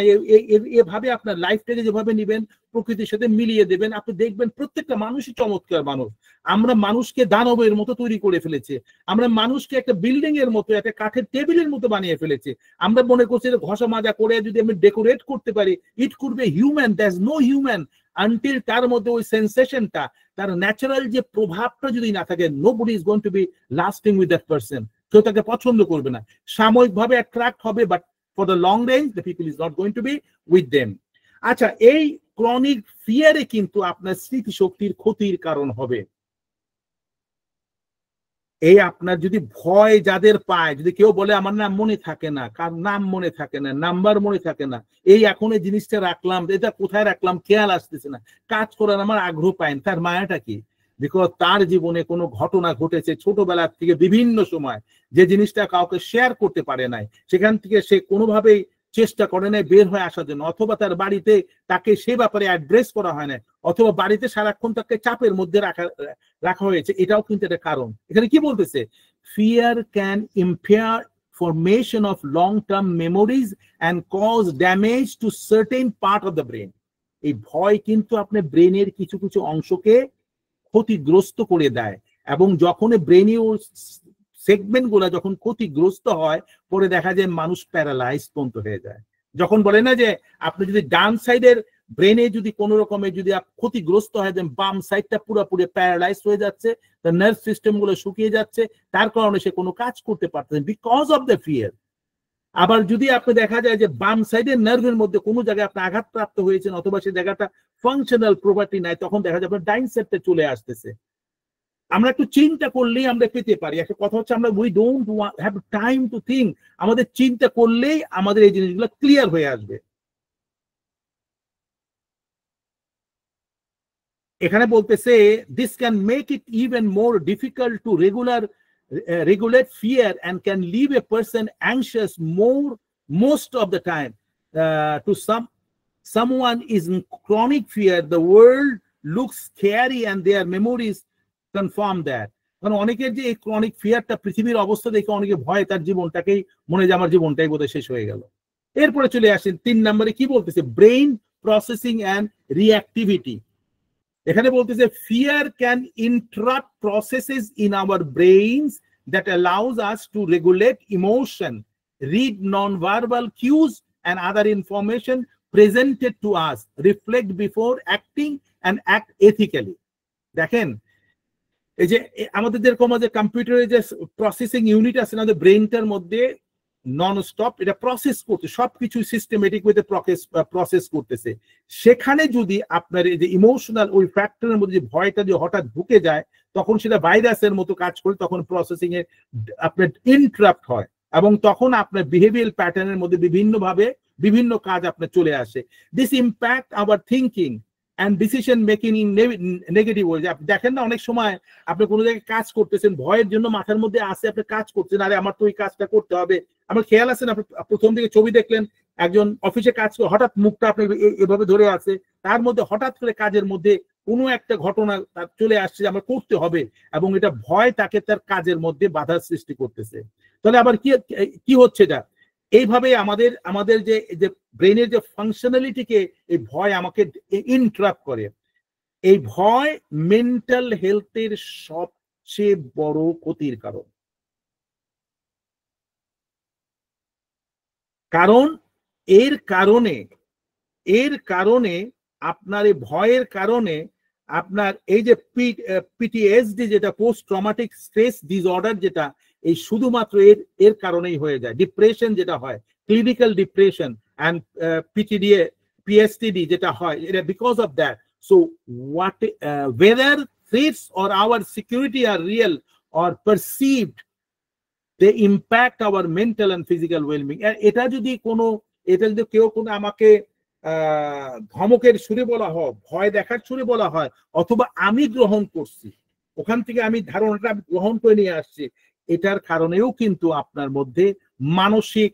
এভাবে আপনার লাইফটাকে যেভাবে নিবেন, প্রকৃতির সাথে মিলিয়ে দেবেন, আপনি দেখবেন প্রত্যেকটা মানুষই চমৎকার মানুষ। আমরা মানুষকে দানবের মতো তৈরি করে ফেলেছি, আমরা মানুষকে একটা বিল্ডিং এর মতো, একটা কাঠের টেবিলের মতো বানিয়ে ফেলেছি। আমরা মনে করছি যে ঘষা মাজা করে যদি আমি ডেকোরেট করতে পারি, it could be human, that's no human until তার মধ্যে ওই সেন্সেশনটা, তার ন্যাচারাল যে প্রভাবটা যদি না থাকে, nobody is going to be lasting with that person. কেউ তাকে পছন্দ করবে না, সাময়িকভাবে অ্যাট্রাক্ট হবে, but for the long range the people is not going to be with them. আচ্ছা, এই ক্রনিক ফিয়ারে কিন্তু আপনার স্মৃতিশক্তির ক্ষতির কারণ হবে। এই আপনার যদি ভয় যাদের পায়, যদি কেউ বলে আমার নাম মনে থাকে না, কার নাম মনে থাকে না, নাম্বার মনে থাকে না, এই এখন এই জিনিসটা রাখলাম, এটা কোথায় রাখলাম খেয়াল আসতেছে না, কাজ করার আমার আগ্রহ পায় না, তার মায়াটা কি? বিকজ তার জীবনে কোনো ঘটনা ঘটেছে ছোটবেলার থেকে বিভিন্ন সময়, যে জিনিসটা কাউকে শেয়ার করতে পারে নাই, সেখান থেকে সে কোনোভাবেই চেষ্টা করে নাই বের হয়ে আসার জন্য, অথবা তার বাড়িতে তাকে সে ব্যাপারে অ্যাড্রেস করা হয় না, অথবা বাড়িতে সারাক্ষণ তাকে চাপের মধ্যে রাখা হয়েছে, এটাও কিন্তু একটা কারণ। এখানে কি বলতেছে? Fear can impair formation of long-term memories and cause damage to certain part of the brain. এই ভয় কিন্তু আপনার ব্রেনের কিছু কিছু অংশকে ক্ষতিগ্রস্ত করে দেয়, এবং যখন ব্রেনীয় সেগমেন্ট গুলা যখন ক্ষতিগ্রস্ত হয়, পরে দেখা যায় মানুষ প্যারালাইজ পর্যন্ত হয়ে যায়। যখন বলে না যে আপনি যদি ডান সাইডের ব্রেনে যদি কোনো রকমের যদি ক্ষতিগ্রস্ত হয়, দেন বাম সাইডটা পুরোপুরি প্যারালাইজ হয়ে যাচ্ছে, নার্ভ সিস্টেম গুলো শুকিয়ে যাচ্ছে, তার কারণে সে কোনো কাজ করতে পারতেছে বিকজ অফ দ্য ফিয়ার। আবার যদি আপনি দেখা যায় যে বাম সাইডের নার্ভের মধ্যে কোনো জায়গায় আপনি আঘাতপ্রাপ্ত হয়েছেন, অথবা সেই জায়গাটা ফাংশনাল প্রপার্টি নাই, তখন দেখা যায় আপনার ডাইন সাইডটা চলে আসতেছে। আমরা একটু চিন্তা করলেই আমরা পেতে পারি। একটা কথা হচ্ছে আমরা we don't have time to think, আমাদের চিন্তা করলেই আমাদের এই জিনিসগুলো ক্লিয়ার হয়ে আসবে। এখানে বলতেছে this can make it even more difficult to regulate fear and can leave a person anxious most of the time. To someone is in chronic fear, the world looks scary and their memories confirm that. কারণ অনেকের যে এই chronic ফিয়ারটা, পৃথিবীর অবস্থা দেখে অনেকে ভয় তার জীবনটাকেই মনে যে আমার জীবনটাই বোধহয় শেষ হয়ে গেল। এরপরে চলে আসেন 3 নম্বরে, কি বলতেছে? Brain processing and reactivity. এখানে বলতেছে fear can interrupt processes in our brains that allows us to regulate emotion, read non verbal cues and other information presented to us, reflect before acting and act ethically. দেখেন, এই যে আমাদের যেরকম যে কম্পিউটারের যে প্রসেসিং ইউনিট আছে না, ব্রেইনটার মধ্যে নন স্টপ এটা প্রসেস করতে, সবকিছু সিস্টেমেটিক ওয়েতে প্রসেস করতেছে। সেখানে যদি আপনার এই যে ইমোশনাল ওই ফ্যাক্টরের মধ্যে যে ভয়টা যে হঠাৎ ঢুকে যায়, তখন সেটা ভাইরাসের মতো কাজ করে, তখন প্রসেসিং এ আপনার ইন্টারাপ্ট হয়, এবং তখন আপনার বিহেভিয়ার প্যাটার্নের মধ্যে বিভিন্নভাবে বিভিন্ন কাজ আপনার চলে আসে। This impact hour thinking and decision making in negative ways. আপনি দেখেন না, অনেক সময় আপনি কোনো জায়গায় কাজ করতেছেন, ভয়ের জন্য মাথার মধ্যে আসে, আপনি কাজ করছেন, আরে আমার তো এই কাজটা করতে হবে। আমার খেয়াল আছে না, আপনি প্রথম দিকে ছবি দেখলেন একজন অফিসে কাজ করে, হঠাৎ মুখটা আপনি এভাবে ধরে আছে, তার মধ্যে হঠাৎ করে কাজের মধ্যে কোনো একটা ঘটনা তার চলে আসছে যে আমার করতে হবে, এবং এটা ভয় তাকে তার কাজের মধ্যে বাধার সৃষ্টি করতেছে। তাহলে আবার কি কি হচ্ছে এটা? এইভাবে আমাদের আমাদের যে ব্রেনের যে ফাংশনালিটিকে এই ভয় আমাকে ইন্টারাপ্ট করে। এই ভয় মেন্টাল হেলথের সবচেয়ে বড় ক্ষতির কারণ। কারণ এর কারণে আপনার এই ভয়ের কারণে আপনার এই যে পিটিএসডি, যেটা পোস্ট ট্রমাটিক স্ট্রেস ডিসঅর্ডার, যেটা এই শুধুমাত্র এর কারণেই হয়ে যায়। ডিপ্রেশন যেটা হয়, ক্লিনিক্যাল ডিপ্রেশন অ্যান্ড পিএসটিডি যেটা হয়, এটা because of that. So what whether threats or our security are real or perceived, they impact our mental and physical well-being. এটা যদি কেউ কোনো আমাকে ধমকের সুরে বলা হয়, ভয় দেখার সুরে বলা হয়, অথবা আমি গ্রহণ করছি, ওখান থেকে আমি ধারণাটা গ্রহণ করে নিয়ে আসছি, এটার কারণেও কিন্তু আপনার মধ্যে মানসিক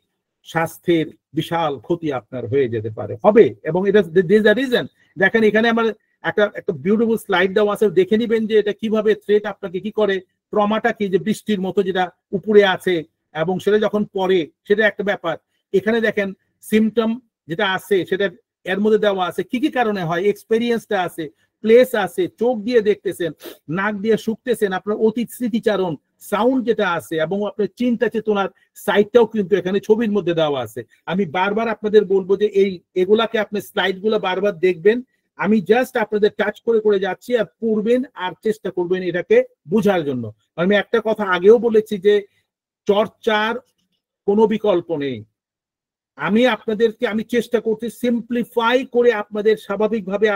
স্বাস্থ্যের বিশাল ক্ষতি আপনার হয়ে যেতে পারে হবে। এবং এটা রিজন দেখেন, এখানে আমার একটা বিউটিফুল স্লাইড দেওয়া আছে, দেখে নিবেন যে এটা কিভাবে থ্রেট আপনাকে কি করে। ট্রমাটা কি, যে বৃষ্টির মতো যেটা উপরে আছে এবং সেটা যখন পড়ে সেটা একটা ব্যাপার। এখানে দেখেন সিমটম যেটা আছে সেটা এর মধ্যে দেওয়া আছে, কি কি কারণে হয়, এক্সপেরিয়েন্সটা আছে, প্লেস আছে, চোখ দিয়ে দেখতেছেন, নাক দিয়ে শুকতেছেন, আপনার অতীত স্মৃতিচারণ, সাউন্ড যেটা আছে, এবং আপনার চিন্তা চেতনার সাইডটাও কিন্তু এখানে ছবির মধ্যে দেওয়া আছে। আমি বারবার আপনাদের বলবো যে এগুলাকে আপনি স্লাইড গুলো বারবার দেখবেন। আমি জাস্ট আপনাদের টাচ করে করে যাচ্ছি, আর পড়বেন আর চেষ্টা করবেন এটাকে বোঝার জন্য। আমি একটা কথা আগেও বলেছি যে চর্চার কোনো বিকল্প নেই। আমি চেষ্টা করছি সিম্পলিফাই করে আপনাদের স্বাভাবিকভাবে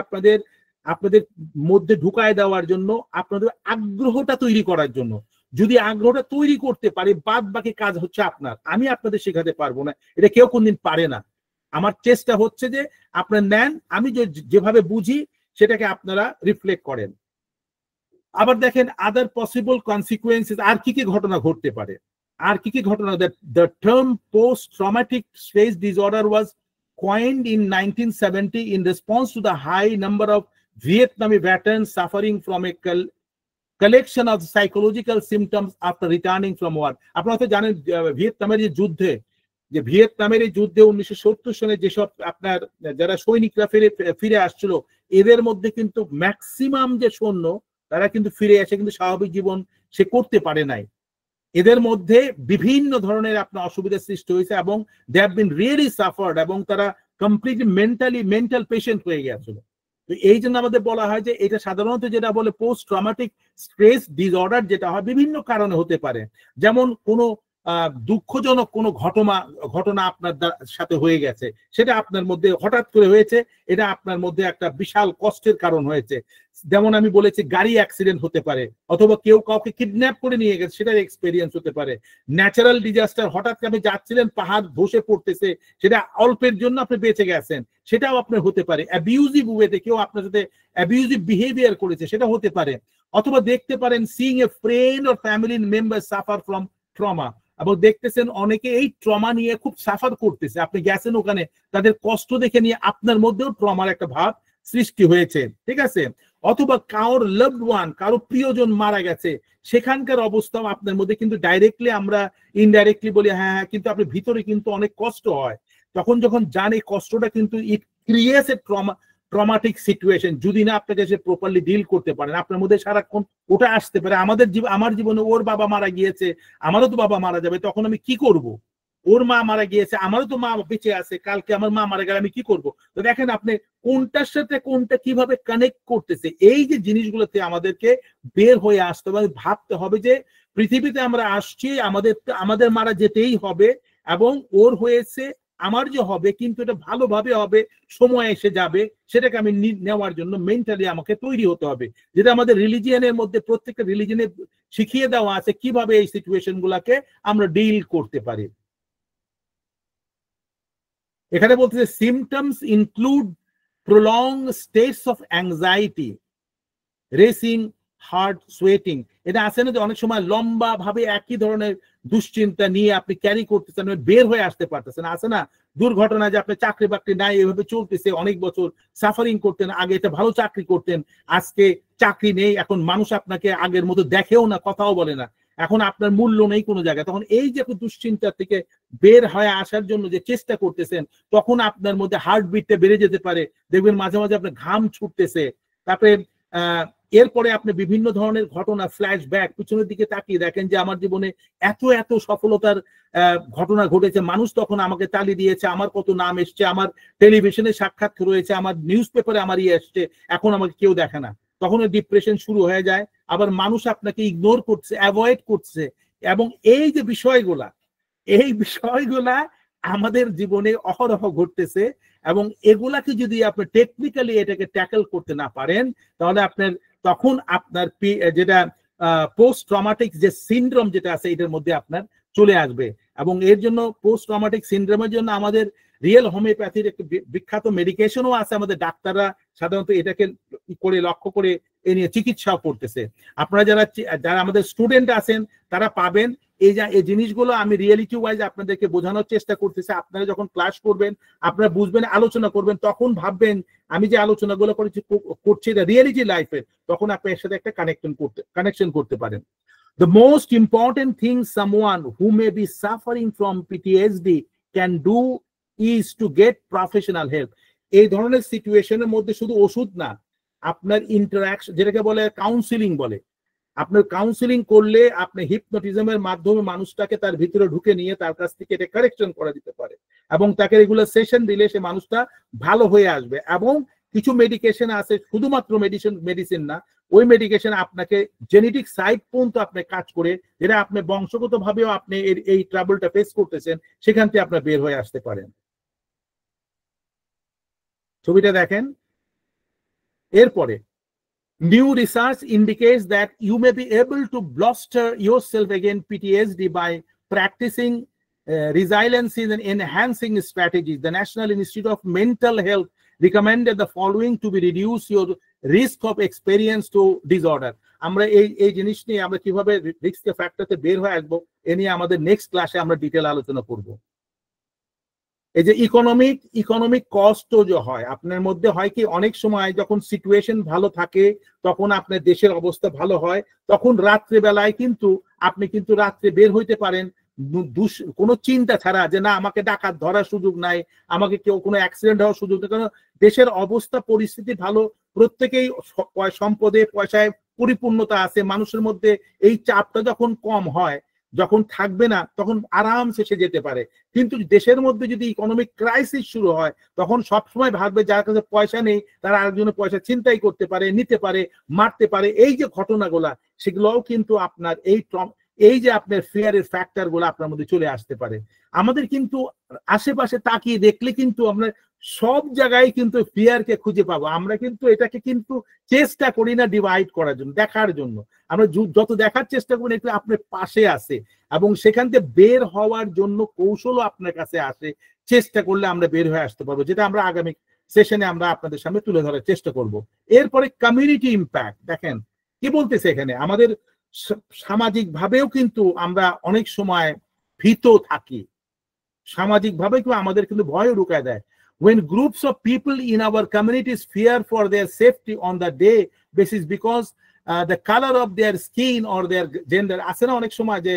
আপনাদের মধ্যে ঢুকায় দেওয়ার জন্য, আপনাদের আগ্রহটা তৈরি করার জন্য। যদি আগ্রহটা তৈরি করতে পারে, বাদ বাকি কাজ হচ্ছে আপনার। আমি আপনাদের শেখাতে পারবো না, এটা কেউ কোনদিন পারে না। আমার চেষ্টা হচ্ছে যে আপনারা নেন, আমি যেভাবে বুঝি সেটাকে আপনারা রিফ্লেক্ট করেন। আবার দেখেন আদার পসিবল কনসিকুয়েন্সেস, আর কি কি ঘটনা ঘটতে পারে, আর কি কি ঘটনা। The term post-traumatic stress disorder was coined in 1970 in response to the high number of Vietnamese veterans suffering from a collection of psychological symptoms after returning from war. আপনারা তো জানেন ভিয়েতনামের এই যুদ্ধে 1970 সালে যেসব আপনার যারা সৈনিকরা ফিরে আসছিল, এদের মধ্যে কিন্তু ম্যাক্সিমাম যে সৈন্য তারা কিন্তু ফিরে এসে কিন্তু স্বাভাবিক জীবন সে করতে পারে নাই। এদের মধ্যে বিভিন্ন ধরনের আপনার অসুবিধার সৃষ্টি হয়েছে, এবং they have been really suffered, এবং তারা কমপ্লিটলি মেন্টাল পেশেন্ট হয়ে গেছিল। তো এই জন্য আমাদের বলা হয় যে এটা সাধারণত যেটা বলে পোস্ট ট্রমাটিক স্ট্রেস ডিসঅর্ডার, যেটা হয় বিভিন্ন কারণে হতে পারে। যেমন কোনো দুঃখজনক কোনো ঘটনা আপনার সাথে হয়ে গেছে, সেটা আপনার মধ্যে হঠাৎ করে হয়েছে, এটা আপনার মধ্যে একটা বিশাল কষ্টের কারণ হয়েছে। যেমন আমি বলেছি গাড়ি অ্যাক্সিডেন্ট হতে পারে, অথবা কেউ কাউকে কিডন্যাপ করে নিয়ে গেছে, সেটার এক্সপেরিয়েন্স হতে পারে। ন্যাচারাল ডিজাস্টার, হঠাৎ আপনি যাচ্ছিলেন, পাহাড় ধসে পড়তেছে, সেটা অল্পের জন্য আপনি বেঁচে গেছেন, সেটাও আপনার হতে পারে। অ্যাবিউজিভ ওয়েতে কেউ আপনার সাথে অ্যাবিউজিভ বিহেভিয়ার করেছে, সেটা হতে পারে। অথবা দেখতে পারেন seeing a friend or family member suffer from trauma, এবং দেখতেছেন অনেকে এই ট্রমা নিয়ে খুব সাফার করতেছে, আপনি গেছেন ওখানে, তাদের কষ্ট দেখে নিয়ে আপনার মধ্যেও ট্রমার একটা ভাব সৃষ্টি হয়েছে, ঠিক আছে। অথবা কারোর লাভড ওয়ান, কারো প্রিয়জন মারা গেছে, সেখানকার অবস্থাও আপনার মধ্যে কিন্তু ডাইরেক্টলি আমরা ইনডাইরেক্টলি বলি হ্যাঁ, কিন্তু আপনি ভিতরে কিন্তু অনেক কষ্ট হয়। যখন জানে কষ্টটা কিন্তু it creates A traumatic situation, যদি না আপনাকে সে প্রপারলি ডিল করতে পারেন, আপনার মধ্যে সারাক্ষণ ওটা আসতে পারে। আমার জীবনে ওর বাবা মারা গিয়েছে, আমারও তো বাবা মারা যাবে, তখন আমি কি করব? ওর মা মারা গিয়েছে, আমারও তো মা বেঁচে আছে, কালকে আমার মা মারা গেলে আমি কি করব? তো দেখেন আপনি কোনটার সাথে কোনটা কিভাবে কানেক্ট করতেছে, এই যে জিনিসগুলোতে আমাদেরকে বের হয়ে আসতে হবে, ভাবতে হবে যে পৃথিবীতে আমরা আসছি, আমাদের মারা যেতেই হবে, এবং ওর হয়েছে, আমার যে হবে, কিন্তু এটা ভালোভাবে হবে, সময় এসে যাবে, সেটাকে আমি নেওয়ার জন্য মেন্টালি আমাকে তৈরি হতে হবে। যেটা আমাদের রিলিজিয়নের মধ্যে, প্রত্যেকটা রিলিজিয়নে শিখিয়ে দেওয়া আছে কিভাবে এই সিচুয়েশন গুলাকে আমরা ডিল করতে পারি। এখানে বলতেছে symptoms include prolong states of anxiety, racing heart, sweating. এটা আছে না যে অনেক সময় লম্বা ভাবে একই ধরনের দুশ্চিন্তা নিয়ে আপনি ক্যারি করতেছেন, বের হয়ে আসতে পারতেছেন, আছে না? দুর্ঘটনা যে আপনি চাকরি বাকরি নাই এভাবে চলতেছে, অনেক বছর সাফারিং করতেন, আগে এটা ভালো চাকরি করতেন, আজকে চাকরি নেই, এখন মানুষ আপনাকে আগের মতো দেখেও না, কথাও বলে না, এখন আপনার মূল্য নেই কোনো জায়গায়, তখন এই যে দুশ্চিন্তা থেকে বের হয়ে আসার জন্য যে চেষ্টা করতেছেন, তখন আপনার মধ্যে হার্টবিটটা বেড়ে যেতে পারে, দেখবেন মাঝে মাঝে আপনার ঘাম ছুটতেছে। তারপরে এরপরে আপনি বিভিন্ন ধরনের ঘটনা ফ্ল্যাশব্যাক পিছনের দিকে তাকিয়ে দেখেন যে আমার জীবনে এত এত সফলতার ঘটনা ঘটেছে, মানুষ তখন আমাকে তালি দিয়েছে, আমার কত নাম এসছে, আমার টেলিভিশনে সাক্ষাৎকার রয়েছে, আমার নিউজ পেপারে আমার ইয়ে এসছে, এখন আমাকে কেউ দেখে না, তখন ডিপ্রেশন শুরু হয়ে যায়, আবার মানুষ আপনাকে ইগনোর করছে, অ্যাভয়েড করছে। এবং এই যে বিষয়গুলা, এই বিষয়গুলা আমাদের জীবনে অহরহ ঘটতেছে, এবং এগুলাকে যদি আপনি টেকনিক্যালি এটাকে ট্যাকল করতে না পারেন, তাহলে আপনার তখন আপনার যেটা পোস্ট ট্রমাটিক যে সিনড্রোম যেটা আছে এটার মধ্যে আপনার চলে আসবে। এবং এর জন্য পোস্ট ট্রমাটিক সিনড্রোমের জন্য আমাদের রিয়েল হোমিওপ্যাথির একটি বিখ্যাত মেডিকেশনও আছে, আমাদের ডাক্তাররা সাধারণত এটাকে করে লক্ষ্য করে এ নিয়ে চিকিৎসাও করতেছে। আপনারা যারা যারা আমাদের স্টুডেন্ট আছেন তারা পাবেন এই জিনিসগুলো আমি রিয়েলিটি ওয়াইজ আপনাদেরকে বোঝানোর চেষ্টা করতেছি। আপনারা যখন ক্লাস করবেন, আপনারা বুঝবেন, আলোচনা করবেন, তখন ভাববেন আমি যে আলোচনাগুলো করছি এটা রিয়েলিটি লাইফের, তখন আপনি এর সাথে একটা কানেকশন করতে পারেন। The most important thing someone who may be suffering from PTSD can do is to get professional help. এই ধরনের সিচুয়েশনের মধ্যে শুধু ওষুধ না, আপনার ইন্টারঅ্যাকশন যেটাকে বলে কাউন্সিলিং বলে, আপনার কাউন্সিলিং করলে আপনি হিপনোটিজমের মাধ্যমে মানুষটাকে তার ভিতরে ঢুকে নিয়ে তার কাছ থেকে এটা কারেকশন করা দিতে পারে, এবং তাকে রেগুলার সেশন দিলে সে মানুষটা ভালো হয়ে আসবে। এবং কিছু মেডিকেশন আছে, শুধুমাত্র মেডিসিন না, ওই মেডিকেশন আপনাকে জেনেটিক সাইড পর্যন্ত আপনি কাজ করে, যেটা আপনি বংশগত ভাবেও আপনি এই ট্রাবলটা ফেস করতেছেন, সেখান থেকে আপনার বের হয়ে আসতে পারেন। ছবিটা দেখেন। এরপরে new research indicates that you may be able to bolster yourself against PTSD by practicing resilience and enhancing strategies. The National Institute of Mental Health recommended the following to be reduce your risk of experience to disorder. আমরা এই জিনিস নিয়ে আমরা কিভাবে risk ফ্যাক্টরতে বের হয়ে আসবো এ নিয়ে আমাদের নেক্সট ক্লাসে আমরা ডিটেল আলোচনা করব। এই যে ইকোনমিক কষ্ট যে হয় আপনার মধ্যে, হয় কি অনেক সময় যখন সিচুয়েশন ভালো থাকে তখন আপনার দেশের অবস্থা ভালো হয়, তখন রাত্রে বেলায় কিন্তু আপনি কিন্তু রাত্রে বের হইতে পারেন কোনো চিন্তা ছাড়া, যে না আমাকে ডাকাত ধরার সুযোগ নাই, আমাকে কেউ কোনো অ্যাক্সিডেন্ট হওয়ার সুযোগ নেই, কারণ দেশের অবস্থা পরিস্থিতি ভালো, প্রত্যেকেই সম্পদে পয়সায় পরিপূর্ণতা আছে, মানুষের মধ্যে এই চাপটা যখন কম হয়, যখন থাকবে না তখন আরামসে সে যেতে পারে। কিন্তু দেশের মধ্যে যদি ইকোনমিক ক্রাইসিস শুরু হয়, তখন সবসময় ভাববে যার কাছে পয়সা নেই তারা আরেকজনের পয়সা ছিনতাই করতে পারে, নিতে পারে, মারতে পারে। এই যে ঘটনাগুলা, সেগুলোও কিন্তু আপনার এই যে আপনার ফিয়ারের ফ্যাক্টর গুলো আপনার মধ্যে চলে আসতে পারে। আমাদের কিন্তু আশেপাশে তাকিয়ে দেখলে কিন্তু আমরা সব জায়গায় কিন্তু ফিয়ারকে খুঁজে পাবো। আমরা কিন্তু এটাকে কিন্তু চেষ্টা করি না ডিভাইড করার জন্য, দেখার জন্য। আমরা যত দেখার চেষ্টা করি একটু আপনার পাশে আসে, এবং সেখান থেকে বের হওয়ার জন্য কৌশলও আপনার কাছে আসে। চেষ্টা করলে আমরা বের হয়ে আসতে পারবো, যেটা আমরা আগামী সেশনে আমরা আপনাদের সামনে তুলে ধরার চেষ্টা করব। এরপরে কমিউনিটি ইম্প্যাক্ট দেখেন কি বলতেছে এখানে। আমাদের সামাজিক ভাবেও কিন্তু আমরা অনেক সময় ভীত থাকি, সামাজিক ভাবে কিন্তু আমাদের কিন্তু ভয় ঢুকায় দেয়। When groups of people in our communities fear for their safety on the day basis because the color of their skin or their gender, আছে না অনেক সময় যে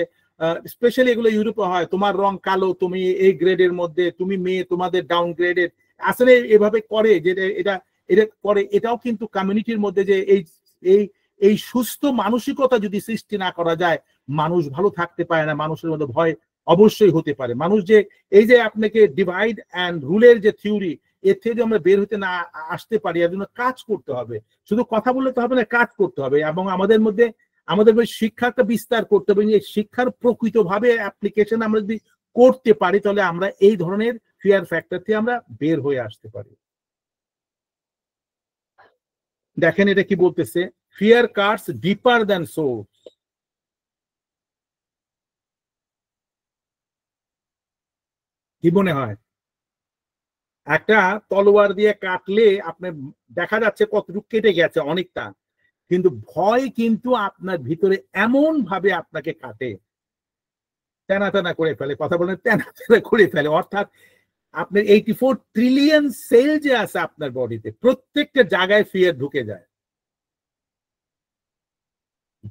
স্পেশালি এগুলো ইউরোপে হয়, তোমার রং কালো, তুমি এই গ্রেডের মধ্যে, তুমি মেয়ে, তোমাদের ডাউন গ্রেডের, আসলে এভাবে করে যে এটা করে। এটাও কিন্তু কমিউনিটির মধ্যে যে এই সুস্থ মানসিকতা যদি সৃষ্টি না করা যায়, মানুষ ভালো থাকতে পারে না, মানুষের মধ্যে ভয় অবশ্যই হতে পারে। মানুষ যে এই যে আপনাকে ডিভাইড অ্যান্ড রুলের যে থিওরি, এর থেকে আমরা বের হতে না আসতে পারি, এর জন্য কাজ করতে হবে। শুধু কথা বললে তো হবে না, কাজ করতে হবে, এবং আমাদের মধ্যে শিক্ষাটা বিস্তার করতে হবে। এই শিক্ষার প্রকৃতভাবে অ্যাপ্লিকেশন আমরা যদি করতে পারি, তাহলে আমরা এই ধরনের ফিয়ার ফ্যাক্টর থেকে আমরা বের হয়ে আসতে পারি। দেখেন এটা কি বলতেছে, ফিয়ার কাটস ডিপার দ্যান সোর্স। কি মনে হয়? একটা তলোয়ার দিয়ে কাটলে আপনি দেখা যাচ্ছে কতটুকু কেটে গেছে, অনেকটা, কিন্তু ভয় কিন্তু আপনার ভিতরে এমন ভাবে আপনাকে কাটে, তেনা তেনা করে ফেলে, কথা বলেন তেনা তেনা করে ফেলে। অর্থাৎ আপনার 84 ট্রিলিয়ন সেল যে আছে আপনার বডিতে, প্রত্যেকটা জায়গায় ফিয়ার ঢুকে যায়।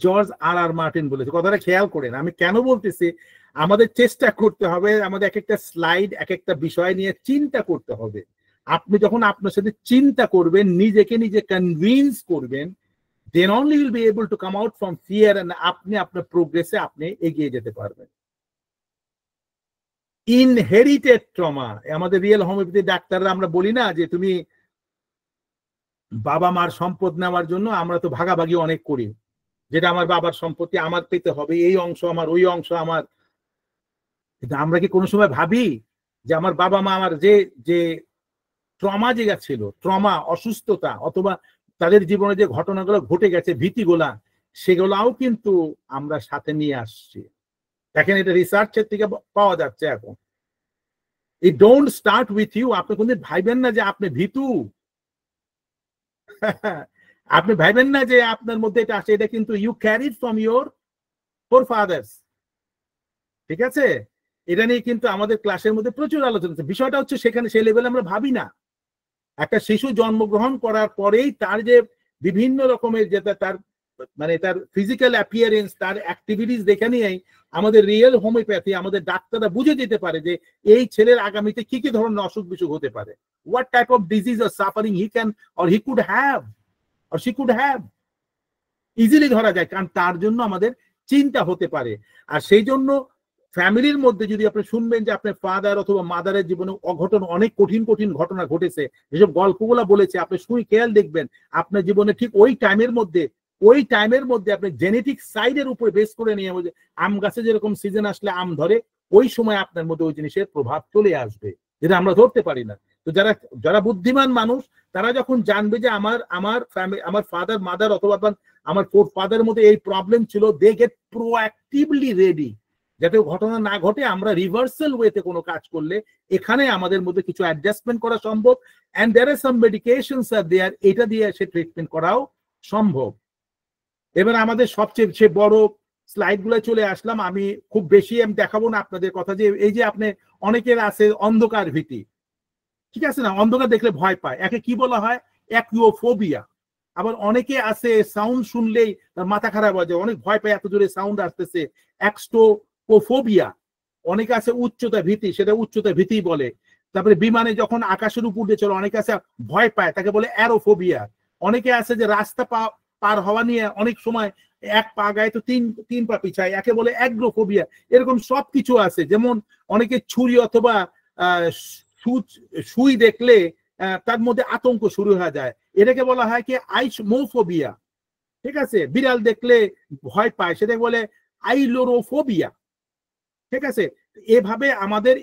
জর্জ আর মার্টিন বলেছে, কথাটা খেয়াল করেন। আমি কেন বলতেছি, আমাদের চেষ্টা করতে হবে, আমাদের এক একটা স্লাইড এক একটা বিষয় নিয়ে চিন্তা করতে হবে। আপনি যখন আপনার সাথে চিন্তা করবেন, নিজেকে নিজে কনভিন্স করবেন, then only will be able to come out from fear and আপনি আপনার প্রোগ্রেসে আপনি এগিয়ে যেতে পারবেন। ইনহেরিটেড ট্রমা, আমাদের রিয়েল হোমিওপ্যাথি ডাক্তাররা আমরা বলি না যে তুমি বাবা মার সম্পদ নেওয়ার জন্য আমরা তো ভাগাভাগি অনেক করি, যেটা আমার বাবার সম্পত্তি আমার পেতে হবে, এই অংশ আমার, ওই অংশ আমার। কিন্তু আমরা কি কোনো সময় ভাবি যে আমার বাবা মা আমার যে যে ট্রমা যেটা ছিল, ট্রমা, অসুস্থতা, অথবা তাদের জীবনে যে ঘটনাগুলো ঘটে গেছে, ভীতিগুলা, সেগুলাও কিন্তু আমরা সাথে নিয়ে আসছি। দেখেন, এটা রিসার্চের থেকে পাওয়া যাচ্ছে এখন। It don't start with you. আপনি কোনদিন ভাইবেন না যে আপনি ভীতু, আপনি ভাইবেন না যে আপনার মধ্যে এটা আসে। এটা কিন্তু ইউ ক্যারিড ফ্রম ইউর ফোরফাদার্স। ঠিক আছে, এটা নিয়ে কিন্তু আমাদের ক্লাসের মধ্যে প্রচুর আলোচনা হচ্ছে। বিষয়টা হচ্ছে সেখানে সেই লেভেলে আমরা ভাবি না। একটা শিশু জন্মগ্রহণ করার পরেই তার যে বিভিন্ন রকমের যেটা তার মানে তার ফিজিক্যাল অ্যাপিয়ারেন্স, তার অ্যাক্টিভিটিস দেখে নিয়েই আমাদের রিয়েল হোমিওপ্যাথি, আমাদের ডাক্তাররা বুঝে যেতে পারে যে এই ছেলের আগামীতে কি কি ধরনের অসুখ বিসুখ হতে পারে, what type of disease or suffering he can or he could have or she could have, easily ধরা যায়। কারণ তার জন্য আমাদের চিন্তা হতে পারে। আর সেই জন্য ফ্যামিলির মধ্যে যদি আপনি শুনবেন যে আপনার ফাদার অথবা মাদারের জীবনে অঘটন, অনেক কঠিন কঠিন ঘটনা ঘটেছে, যেসব গল্পগুলো বলেছে আপনি শুনে খেয়াল দেখবেন আপনার জীবনে ঠিক ওই টাইমের মধ্যে আপনি জেনেটিক সাইডের উপরে বেস করে নিয়ে, আম গাছে যেরকম সিজন আসলে আম ধরে, ওই সময় আপনার মধ্যে ওই জিনিসের প্রভাব চলে আসবে, যেটা আমরা ধরতে পারি না। তো যারা বুদ্ধিমান মানুষ, তারা যখন জানবে যে আমার ফাদার মাদার অথবা আমার ফাদারের মধ্যে এই প্রবলেম ছিল, দে গেট প্রোঅ্যাক্টিভলি রেডি, যাতে ঘটনা না ঘটে। আমরা রিভার্সাল ওয়েতে কোনো কাজ করলে এখানে আমাদের মধ্যে কিছু অ্যাডজাস্টমেন্ট করা সম্ভব, and there R some medications আর দেয়ার, এটা দিয়ে সে ট্রিটমেন্ট করাও সম্ভব। এবার আমাদের সবচেয়ে বড় স্লাইড গুলো চলে আসলাম। আমি খুব বেশি আমি দেখাবো না আপনাদের কথা, যে এই যে আপনি অনেকের আছে অন্ধকার ভীতি, ঠিক আছে না, অন্ধকার দেখলে ভয় পায়, একে কি বলা হয়, অ্যাকিওফোবিয়া। আবার অনেকে আছে সাউন্ড শুনলেই তার মাথা খারাপ হয়ে যায়, অনেক ভয় পায়, এত জোরে সাউন্ড আসতেছে, এক্সটোপোফোবিয়া। অনেকে আছে উচ্চতা ভীতি, সেটা উচ্চতা ভীতি বলে। তারপরে বিমানে যখন আকাশের উপর দিয়ে চলে অনেকে আছে ভয় পায়, তাকে বলে অ্যারোফোবিয়া। অনেকে আছে যে রাস্তা পার হওয়া নিয়ে অনেক সময় এক পা গায়ে তো তিন পা পিছায়, একে বলে অ্যাগ্রোফোবিয়া। এরকম সবকিছু আছে। যেমন অনেকে ছুরি অথবা সুই দেখলে তার মধ্যে আতঙ্ক শুরু হয়ে যায়, এটাকে বলা হয় কি আইসমোফোবিয়া। ঠিক আছে, বিড়াল দেখলে ভয় পায়, সেটাকে বলে আইলোরোফোবিয়া। ঠিক আছে, এভাবে আমাদের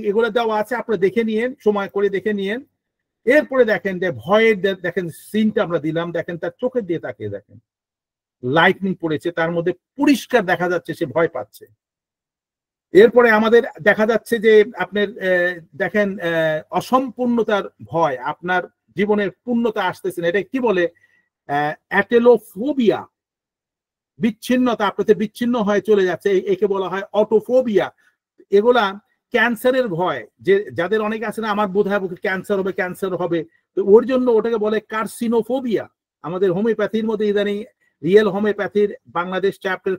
এগুলো দেওয়া আছে, আপনারা দেখে নিয়েন, সময় করে দেখে নিয়েন। এরপরে দেখেন যে ভয়ের দেখেন সিনটা আমরা দিলাম, দেখেন তার চোখের দিয়ে তাকিয়ে দেখেন, লাইটনিং পড়েছে, তার মধ্যে পরিষ্কার দেখা যাচ্ছে সে ভয় পাচ্ছে। এরপরে আমাদের দেখা যাচ্ছে যে আপনার দেখেন অসম্পূর্ণতার ভয়, আপনার জীবনের পূর্ণতা আসতেছে না, এটা কি বলে, অ্যাটেলোফোবিয়া, বিচ্ছিন্নতা, আপনাদের বিচ্ছিন্ন হয়ে চলে যাচ্ছে, একে বলা হয় অটোফোবিয়া। এগুলা ক্যান্সারের ভয়, যে যাদের অনেক আছে না, আমার বোধ হয় ক্যান্সার হবে, তো ওর জন্য ওটাকে বলে কার্সিনোফোবিয়া। আমাদের হোমিওপ্যাথির মধ্যে ইদানিং রিয়েল হোমিওপ্যাথির বাংলাদেশ চ্যাপ্টার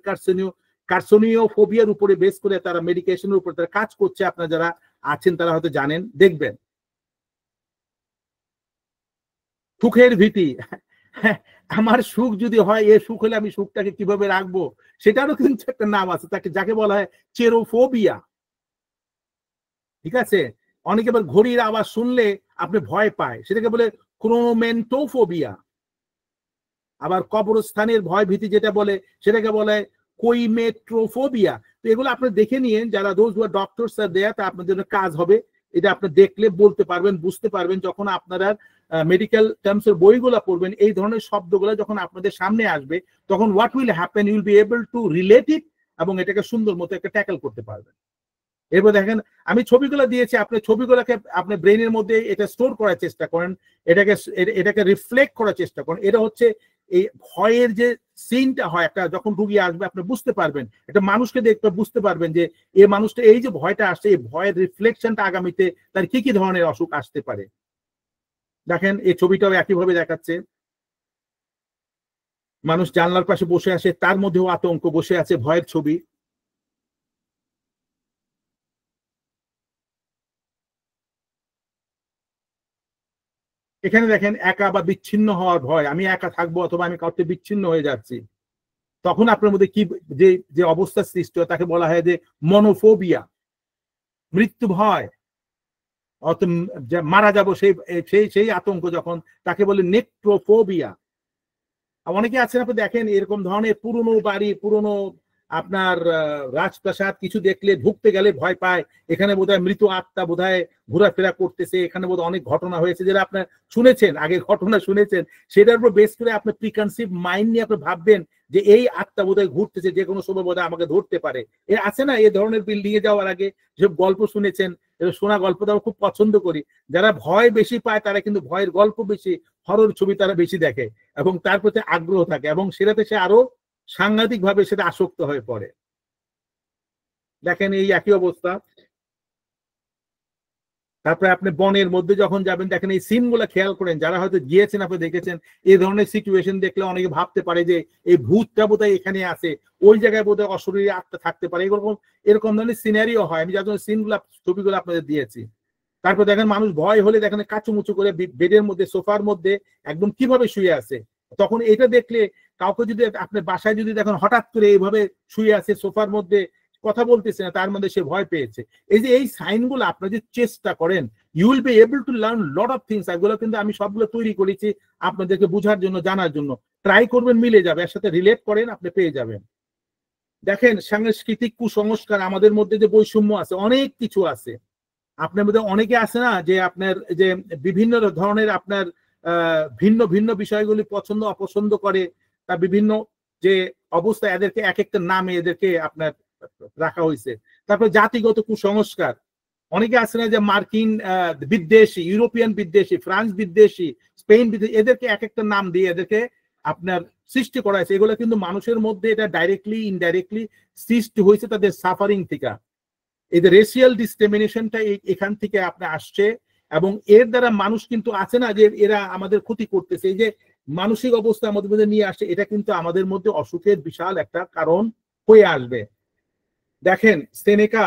কার্সিনোফোবিয়ার উপরে বেস করে তারা মেডিকেশনের উপরে তারা কাজ করছে। আপনারা যারা আছেন তারা হয়তো জানেন, দেখবেন। সুখের ভীতি, আমার সুখ যদি হয়, এ সুখ হলে আমি সুখটাকে কিভাবে রাখবো, সেটারও কিন্তু একটা নাম আছে, যাকে বলা হয় চেরোফোবিয়া। ঠিক আছে, অনেকে আবার ঘড়ির আওয়াজ শুনলে আপনি ভয় পায়, সেটাকে বলে ক্রোনোমেন্টোফোবিয়া। আবার কবরস্থানের ভয় ভীতি যেটা বলে, সেটাকে বলে কোইমেট্রোফোবিয়া। তো এগুলো আপনি দেখে নিয়েন, যারা দোজ হু আর ডক্টরস আর দেয়ার, তা আপনাদের জন্য কাজ হবে। এটা আপনি দেখলে বলতে পারবেন, বুঝতে পারবেন, যখন আপনারা মেডিকেল টার্মস এর বইগুলো পড়বেন, এই ধরনের শব্দগুলো যখন আপনাদের সামনে আসবে, তখন what will happen, you will be able to relate it, এবং এটাকে সুন্দর মতো একটা ট্যাকল করতে পারবেন। এরপর দেখেন আমি ছবিগুলো দিয়েছি, আপনি ছবিগুলোকে আপনার ব্রেনের মধ্যে এটা স্টোর করার চেষ্টা করেন, এটাকে রিফ্লেক্ট করার চেষ্টা করেন। এটা হচ্ছে এই ভয়ের যে সিনটা হয়, একটা যখন রুগী আসবে আপনি বুঝতে পারবেন, একটা মানুষকে দেখতে বুঝতে পারবেন যে এই মানুষটা এই যে ভয়টা আসছে, এই ভয়ের রিফ্লেকশনটা আগামীতে তার কি কি ধরনের অসুখ আসতে পারে। দেখেন এই ছবিটাও একইভাবে দেখাচ্ছে, মানুষ জানলার পাশে বসে আছে, তার মধ্যেও আতঙ্ক, বসে আছে, ভয়ের ছবি। এখানে দেখেন একা বা বিচ্ছিন্ন হওয়ার ভয়, আমি একা থাকবো অথবা আমি কাউকে বিচ্ছিন্ন হয়ে যাচ্ছি, তখন আপনার মধ্যে কি যে যে অবস্থা সৃষ্টি হয় তাকে বলা হয় যে মনোফোবিয়া, মৃত্যু ভয়, মারা যাবো সেই সেই সেই আতঙ্ক যখন, তাকে বলে নেক্ট্রোফোবিয়া। অনেকে আছেন আপনি দেখেন এরকম ধরনের পুরনো বাড়ি, পুরনো আপনার রাজপ্রাসাদ কিছু দেখলে ঢুকতে গেলে ভয় পায়, এখানে বোধহয় মৃত আত্মা বোধহয় ঘোরাফেরা করতেছে, এখানে বোধহয় অনেক ঘটনা হয়েছে যেটা আপনার শুনেছেন, আগের ঘটনা শুনেছেন, সেটার উপর বেস করে আপনি প্রিকনসিভ মাইন্ড নিয়ে আপনি ভাববেন যে এই আত্মা বোধহয় ঘুরতেছে, যে কোনো সময় বোধহয় আমাকে ধরতে পারে। এ আছে না এই ধরনের বিল্ডিং এ যাওয়ার আগে যেসব গল্প শুনেছেন, শোনা গল্পটা আমি খুব পছন্দ করি। যারা ভয় বেশি পায় তারা কিন্তু ভয়ের গল্প বেশি, হরর ছবি তারা বেশি দেখে এবং তার প্রতি আগ্রহ থাকে এবং সেটাতে সে আরো সাংঘাতিক ভাবে সেটা আসক্ত হয়ে পড়ে। দেখেন এই একই অবস্থা। তারপরে আপনি বনের মধ্যে যখন যাবেন, দেখেন এই সিন গুলা খেয়াল করেন, যারা হয়তো গিয়েছেন আপনি দেখেছেন, এই ধরনের সিচুয়েশন দেখলে অনেকে ভাবতে পারে যে এই ভূতটা বোধহয় এখানে আছে, ওই জায়গায় বোধহয় অশরীরী আত্মা থাকতে পারে, এরকম এরকম ধরনের সিনারিও হয়। আমি যার জন্য সিনগুলা ছবিগুলো আপনাদের দিয়েছি। তারপর দেখেন মানুষ ভয় হলে দেখেন কাচুমুচু করে বেডের মধ্যে, সোফার মধ্যে একদম কিভাবে শুয়ে আছে, তখন এটা দেখলে কাউকে যদি আপনি বাসায় যদি দেখেন হঠাৎ করে এইভাবে শুয়ে আছে সোফার মধ্যে, কথা বলতেছে না, তার মধ্যে সে ভয় পেয়েছে। এই যে এই সাইনগুলো আপনারা যে চেষ্টা করেন, you will be able to learn lot of things. এগুলো কিন্তু আমি সবগুলো তৈরি করেছি আপনাদেরকে বোঝার জন্য, জানার জন্য। ট্রাই করবেন, মিলে যাবে, এর সাথে রিলেট করেন, আপনি পেয়ে যাবেন। দেখেন সাংস্কৃতিক কুসংস্কার, আমাদের মধ্যে যে বৈষম্য আছে, অনেক কিছু আছে। আপনার মধ্যে অনেকে আছে না যে আপনার যে বিভিন্ন ধরনের আপনার ভিন্ন ভিন্ন বিষয়গুলি পছন্দ অপছন্দ করে, তা বিভিন্ন যে অবস্থা, এদেরকে এক একটা নামে এদেরকে আপনার রাখা হয়েছে। তারপর জাতিগত কুসংস্কার, অনেকে আছে না যে মার্কিন বিদ্বেষী, ইউরোপিয়ান বিদ্বেষী, ফ্রান্স বিদ্বেষী, স্পেন বিদ্বেষী, এদেরকে এক একটা নাম দিয়ে এদেরকে আপনার সৃষ্টি করা হয়েছে। এগুলো কিন্তু মানুষের মধ্যে এটা ডাইরেক্টলি ইনডাইরেক্টলি সৃষ্টি হয়েছে তাদের সাফারিং থেকে। এই যে রেশিয়াল ডিসক্রিমিনেশনটা এখান থেকে আপনার আসছে এবং এর দ্বারা মানুষ কিন্তু আছে না যে এরা আমাদের ক্ষতি করতেছে, এই যে মানসিক অবস্থা আমাদের মধ্যে নিয়ে আসছে, এটা কিন্তু আমাদের মধ্যে অসুখের বিশাল একটা কারণ হয়ে আসবে। দেখেন সেনেকা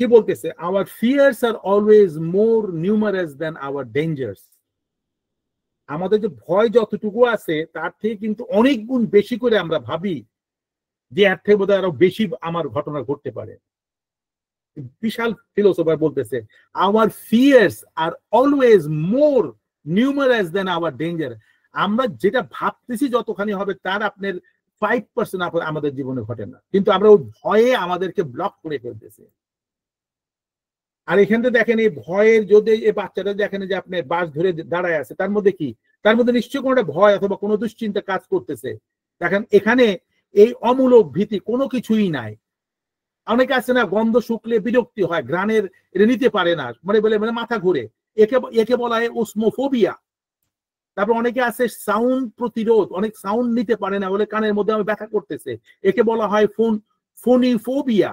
কি বলতেছে, our fears are always more numerous than our dangers. আমাদের যে ভয় যতটুকু আছে তার থেকে কিন্তু অনেক গুণ বেশি করে আমরা ভাবি যে এর থেকে বোধহয় আরো বেশি আমার ঘটনা ঘটতে পারে। বিশাল ফিলোসফার বলতেছে our fears are always more numerous then hour danger. আমরা যেটা ভাবতেছি যতখানি হবে তার আপনার 5% আমাদের জীবনে ঘটে না, কিন্তু আমরা ওই ভয়ে আমাদেরকে ব্লক করে ফেলতেছি। আর এখান থেকে দেখেন এই ভয়ের যদি এই বাচ্চাটা দেখেন যে আপনি বাস ধরে দাঁড়ায় আছে, তার মধ্যে কি, তার মধ্যে নিশ্চয়ই কোনো একটা ভয় অথবা কোনো দুশ্চিন্তা কাজ করতেছে। দেখেন এখানে এই অমূলক ভীতি কোনো কিছুই নাই। অনেকে আছে না গন্ধ শুকলে বিরক্তি হয়, ঘ্রাণের এটা নিতে পারে না, মানে বলে মানে মাথা ঘুরে, একে একে বলা হয় ওসমোফোবিয়া। তারপর অনেকে আছে সাউন্ড প্রতিরোধ, অনেক সাউন্ড নিতে পারে না বলে কানের মধ্যে আমি ব্যথা করতেছে, একে বলা হয় ফোনিফোবিয়া।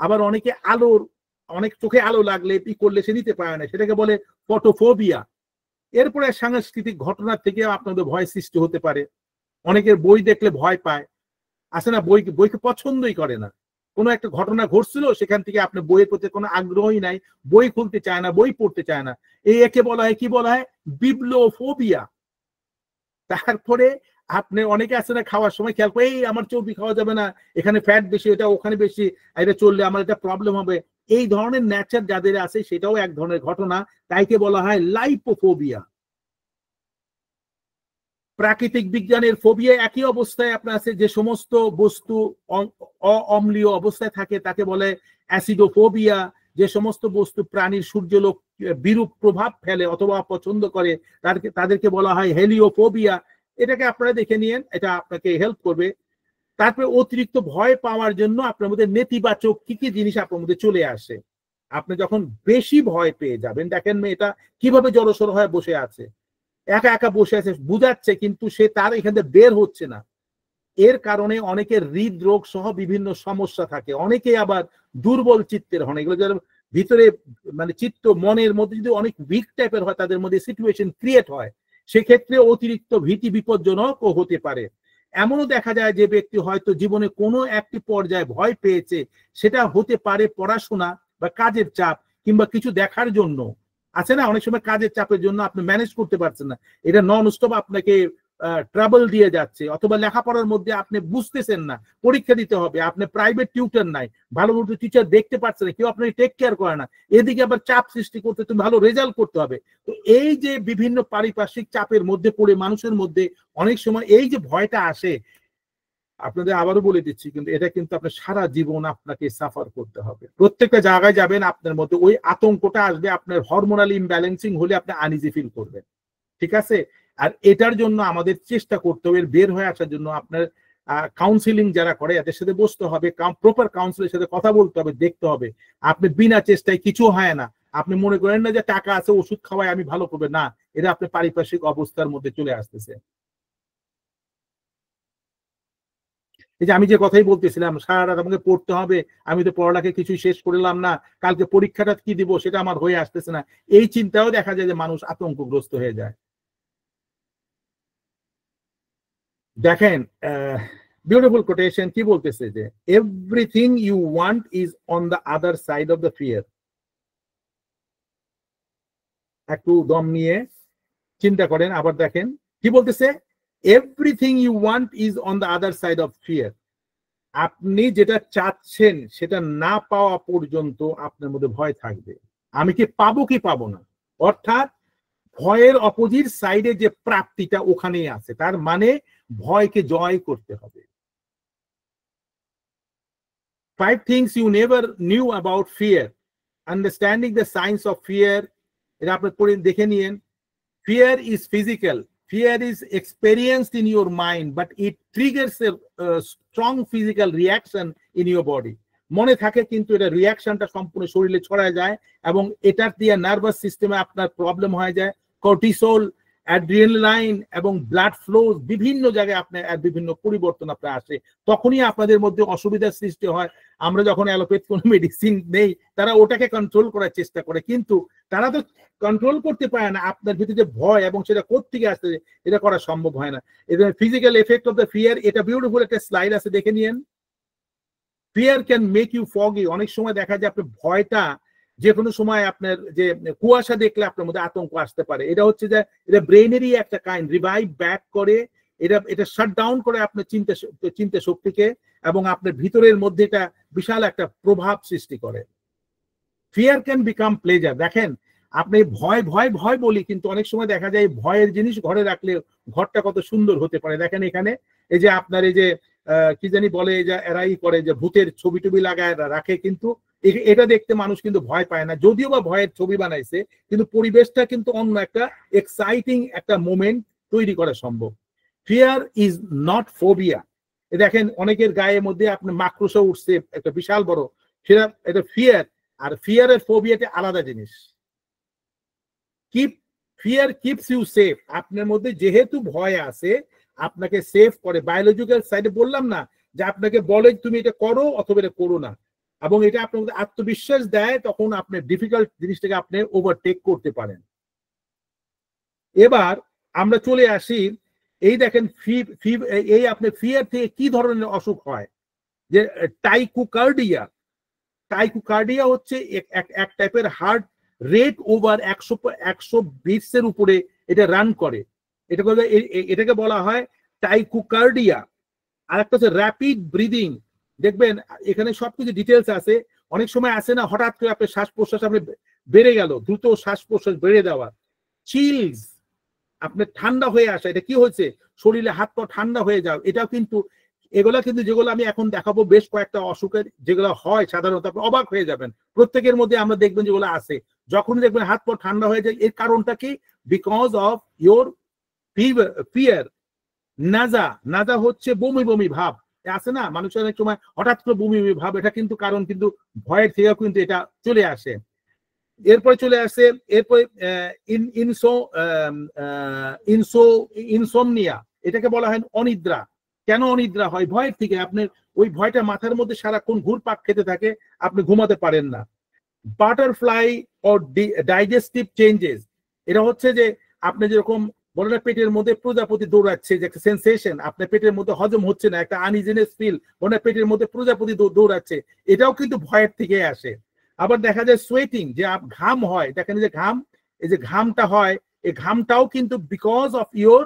আবার অনেকে আলোর, অনেক চোখে আলো লাগলে ই করলে সে নিতে পারে না, সেটাকে বলে ফটোফোবিয়া। এরপরে সাংস্কৃতিক ঘটনার থেকে আপনাদের ভয় সৃষ্টি হতে পারে। অনেকের বই দেখলে ভয় পায়, আছে না বইকে পছন্দই করে না, কোনো একটা ঘটনা ঘটছিল সেখান থেকে আপনি বইয়ের প্রতি কোনো আগ্রহই নাই, বই খুলতে চায় না, বই পড়তে চায় না, এই একে বলা হয় কি বলা হয় বিবলোফোবিয়া। তারপরে আপনি অনেকে আছে না খাওয়ার সময় খেয়াল করে এই আমার চর্বি খাওয়া যাবে না, এখানে ফ্যাট বেশি, এটা ওখানে বেশি, এটা চললে আমার এটা প্রবলেম হবে, এই ধরনের নেচার যাদের আছে সেটাও এক ধরনের ঘটনা, তাইকে বলা হয় লাইপোফোবিয়া। প্রাকৃতিক বিজ্ঞানের ফোবিয়া একই অবস্থায় আপনার আছে, যে সমস্ত বস্তু অম্লীয় অবস্থায় থাকে তাকে বলে অ্যাসিডোফোবিয়া। যে সমস্ত বস্তু প্রাণীর সূর্যলোক বিরূপ প্রভাব ফেলে অথবা পছন্দ করে তাদেরকে বলা হয় হেলিওফোবিয়া। এটাকে আপনারা দেখে নিয়েন, এটা আপনাকে হেল্প করবে। তারপরে অতিরিক্ত ভয় পাওয়ার জন্য আপনার মধ্যে নেতিবাচক কি কি জিনিস আপনার মধ্যে চলে আসে। আপনি যখন বেশি ভয় পেয়ে যাবেন, দেখেন মেয়েটা কিভাবে জড়সড় হয়ে বসে আছে, একা একা বসে আছে, বুঝাচ্ছে কিন্তু সে তার এখান থেকে বের হচ্ছে না। এর কারণে অনেকের হৃদরোগ সহ বিভিন্ন সমস্যা থাকে, অনেকে আবার দুর্বল চিত্তের হন। এগুলো যারা ভিতরে মানে চিত্ত মনের মধ্যে যদি অনেক উইক টাইপের হয়, তাদের মধ্যে সিচুয়েশন ক্রিয়েট হয়, সেক্ষেত্রে অতিরিক্ত ভীতি বিপজ্জনকও হতে পারে। এমনও দেখা যায় যে ব্যক্তি হয়তো জীবনে কোনো একটি পর্যায়ে ভয় পেয়েছে, সেটা হতে পারে পড়াশোনা বা কাজের চাপ কিংবা কিছু দেখার জন্য। আছে না, অনেক সময় কাজের চাপের জন্য আপনি ম্যানেজ করতে পারছেন না, এটা নন স্টপ আপনাকে ট্রাবল দিয়ে যাচ্ছে, অথবা লেখাপড়ার মধ্যে আপনি বুঝতেছেন না, পরীক্ষা দিতে হবে, আপনি প্রাইভেট টিউটর নাই, ভালো মতো টিচার দেখতে পাচ্ছেন না, কেউ আপনাকে টেক কেয়ার করে না, এদিকে আবার চাপ সৃষ্টি করতে, তুমি ভালো রেজাল্ট করতে হবে। তো এই যে বিভিন্ন পারিপার্শ্বিক চাপের মধ্যে পড়ে মানুষের মধ্যে অনেক সময় এই যে ভয়টা আসে, আপনাদের আবারও বলে দিচ্ছি, কিন্তু এটা কিন্তু আপনার সারা জীবন আপনাকে সাফার করতে হবে। প্রত্যেকটা জায়গায় যাবেন আপনার মধ্যে ওই আতঙ্কটা আসবে, আপনার হরমোনাল ইমব্যালেন্সিং হলে আপনি আনইজি ফিল করবেন, ঠিক আছে? আর এটার জন্য আমাদের চেষ্টা করতে হবে, বের হয়ে আসার জন্য আপনার কাউন্সিলিং যারা করে এদের সাথে বসতে হবে, প্রপার কাউন্সিলের সাথে কথা বলতে হবে, দেখতে হবে। আপনি বিনা চেষ্টায় কিছু হয় না, আপনি মনে করেন না যে টাকা আছে ওষুধ খাওয়ায় আমি ভালো করবে, না, এটা আপনার পারিপার্শ্বিক অবস্থার মধ্যে চলে আসতেছে। এই যে আমি যে কথাই বলতেছিলাম, সারা রাত আমাকে পড়তে হবে, আমি তো পড়ালেখা কিছুই শেষ করলাম না, কালকে পরীক্ষাটা কি দিব সেটা আমার হয়ে আসতেছে না, এই চিন্তাও দেখা যায় যে মানুষ আতঙ্কগ্রস্ত হয়ে যায়। দেখেন বিউটিফুল কোটেশন কি বলতেছে যে everything you want is on the other side of the fear. একটু দম নিয়ে চিন্তা করেন, আবার দেখেন কি বলতেছে, everything you want is on the other side of fear. আপনি যেটা চাচ্ছেন সেটা না পাওয়া পর্যন্ত আপনার মধ্যে ভয় থাকবে, আমি কি পাবো কি পাবো না। অর্থাৎ ভয়ের অপোজিট সাইডে যে প্রাপ্তিটা ওখানেই আছে, তার মানে ভয়কে জয় করতে হবে। 5 things you never knew about fear. Understanding the science of fear. এটা আপনি পড়ে দেখে নিয়েন। Fear is physical. Fear is experienced in your mind, but it triggers a strong physical reaction in your body. মনে থাকে কিন্তু এটা রিয়াকশনটা সম্পূর্ণ শরীরে ছড়ায় যায়, এবং এটার দিয়ে নার্ভাস সিস্টেমে আপনার প্রবলেম হয়ে যায়, কর্টিসল, অ্যাড্রিনালাইন এবং ব্লাড ফ্লো বিভিন্ন জায়গায় আপনার বিভিন্ন পরিবর্তন আপনার আসে, তখনই আপনাদের মধ্যে অসুবিধার সৃষ্টি হয়। আমরা যখন অ্যালোপ্যাথি কোনো মেডিসিন নেই, তারা ওটাকে কন্ট্রোল করার চেষ্টা করে, কিন্তু তারা তো কন্ট্রোল করতে পারে না আপনার ভিতরে যে ভয়, এবং সেটা কোত্থেকে আসছে এটা করা সম্ভব হয় না। এটা physical effect of the fear, এটা বিউটিফুল একটা স্লাইড আছে, দেখে নিয়েন। Fear can make you foggy. অনেক সময় দেখা যায় আপনার ভয়টা যে কোনো সময় আপনার যে কুয়াশা দেখলে আপনার মধ্যে আতঙ্ক আসতে পারে, এটা হচ্ছে যে এটা ব্রেনেরই একটা কাইন্ড রিভাইভ ব্যাক করে, এটা শাট ডাউন করে আপনার চিন্তা শক্তিকে, এবং আপনার ভিতরের মধ্যে এটা বিশাল একটা প্রভাব সৃষ্টি করে। Fear can become pleasure. দেখেন আপনি ভয় ভয় ভয় বলি, কিন্তু অনেক সময় দেখা যায় ভয়ের জিনিস ঘরে রাখলে ঘরটা কত সুন্দর হতে পারে। দেখেন এখানে এই যে আপনার এই যে কি জানি বলে, যে এরাই করে যে ভূতের ছবি টবি লাগায় রাখে, কিন্তু এটা দেখতে মানুষ কিন্তু ভয় পায় না, যদিও বা ভয়ের ছবি বানাইছে, কিন্তু পরিবেশটা কিন্তু অন্য একটা এক্সাইটিং একটা মোমেন্ট তৈরি করা সম্ভব। Fear is not phobia. দেখেন অনেকের গায়ের মধ্যে আপনার মাকড়সা উঠছে একটা বিশাল বড়, সেটা এটা ফিয়ার। আর ফিয়ার আর ফোবিয়াটা আলাদা জিনিস। Fear keeps you safe. আপনার মধ্যে যেহেতু ভয় আছে, আপনাকে সেফ করে। বায়োলজিক্যাল সাইডে বললাম না যে আপনাকে বলে তুমি এটা করো অথবা এটা করো না, এবং এটা আপনার মধ্যে আত্মবিশ্বাস দেয়, তখন আপনি ডিফিকাল্ট জিনিসটাকে আপনি ওভারটেক করতে পারেন। এবার আমরা চলে আসি, এই দেখেন এই আপনি ফিয়ার থেকে কি ধরনের অসুখ হয়, যে টাইকোকার্ডিয়া। টাইকোকার্ডিয়া হচ্ছে এক টাইপের হার্ট রেট ওভার 100 বিটসের উপরে এটা রান করে, এটাকে বলা হয় টাইকোকার্ডিয়া। আর একটা হচ্ছে র্যাপিড ব্রিদিং। দেখবেন এখানে সবকিছু ডিটেলস আছে। অনেক সময় আসে না, হঠাৎ করে আপনার শ্বাস প্রশ্বাস আপনি বেড়ে গেল, দ্রুত শ্বাস প্রশ্বাস বেড়ে দেওয়া, চিলস, আপনার ঠান্ডা হয়ে আসা, এটা কি হয়েছে, শরীরে হাত পা ঠান্ডা হয়ে যাও, এটাও কিন্তু এগুলা কিন্তু যেগুলো আমি এখন দেখাবো বেশ কয়েকটা অসুখের যেগুলো হয় সাধারণত, আপনি অবাক হয়ে যাবেন। প্রত্যেকের মধ্যে আমরা দেখবেন যেগুলো আছে, যখন দেখবেন হাত পা ঠান্ডা হয়ে যায়, এর কারণটা কি? Because of your fear. Nausea হচ্ছে বমি বমি ভাব, আছে না মানুষের অনেক সময় হঠাৎ করে বমি বমি ভাব, এটা কিন্তু কারণ কিন্তু ভয়ের থেকে কিন্তু এটা চলে আসে। এরপরে চলে আসে, এরপরে ইনসোমনিয়া, এটাকে বলা হয় অনিদ্রা। কেন অনিদ্রা হয়? ভয়ের থেকে। আপনার ওই ভয়টা মাথার মধ্যে সারাক্ষণ ঘুরপাক খেতে থাকে, আপনি ঘুমাতে পারেন না। বাটারফ্লাই অর ডাইজেস্টিভ চেঞ্জেস, এটা হচ্ছে যে আপনি যেরকম বলেন না পেটের মধ্যে প্রজাপতি দৌড়াচ্ছে, যে একটা সেন্সেশন, আপনার পেটের মধ্যে হজম হচ্ছে না, একটা আনইজিনেস ফিল, বলেন পেটের মধ্যে প্রজাপতি দৌড়াচ্ছে, এটাও কিন্তু ভয়ের থেকে আসে। আবার দেখা যায় সোয়েটিং, যে ঘাম হয়, দেখেন যে ঘাম, এই যে ঘামটা হয়, এই ঘামটাও কিন্তু বিকজ অফ ইয়োর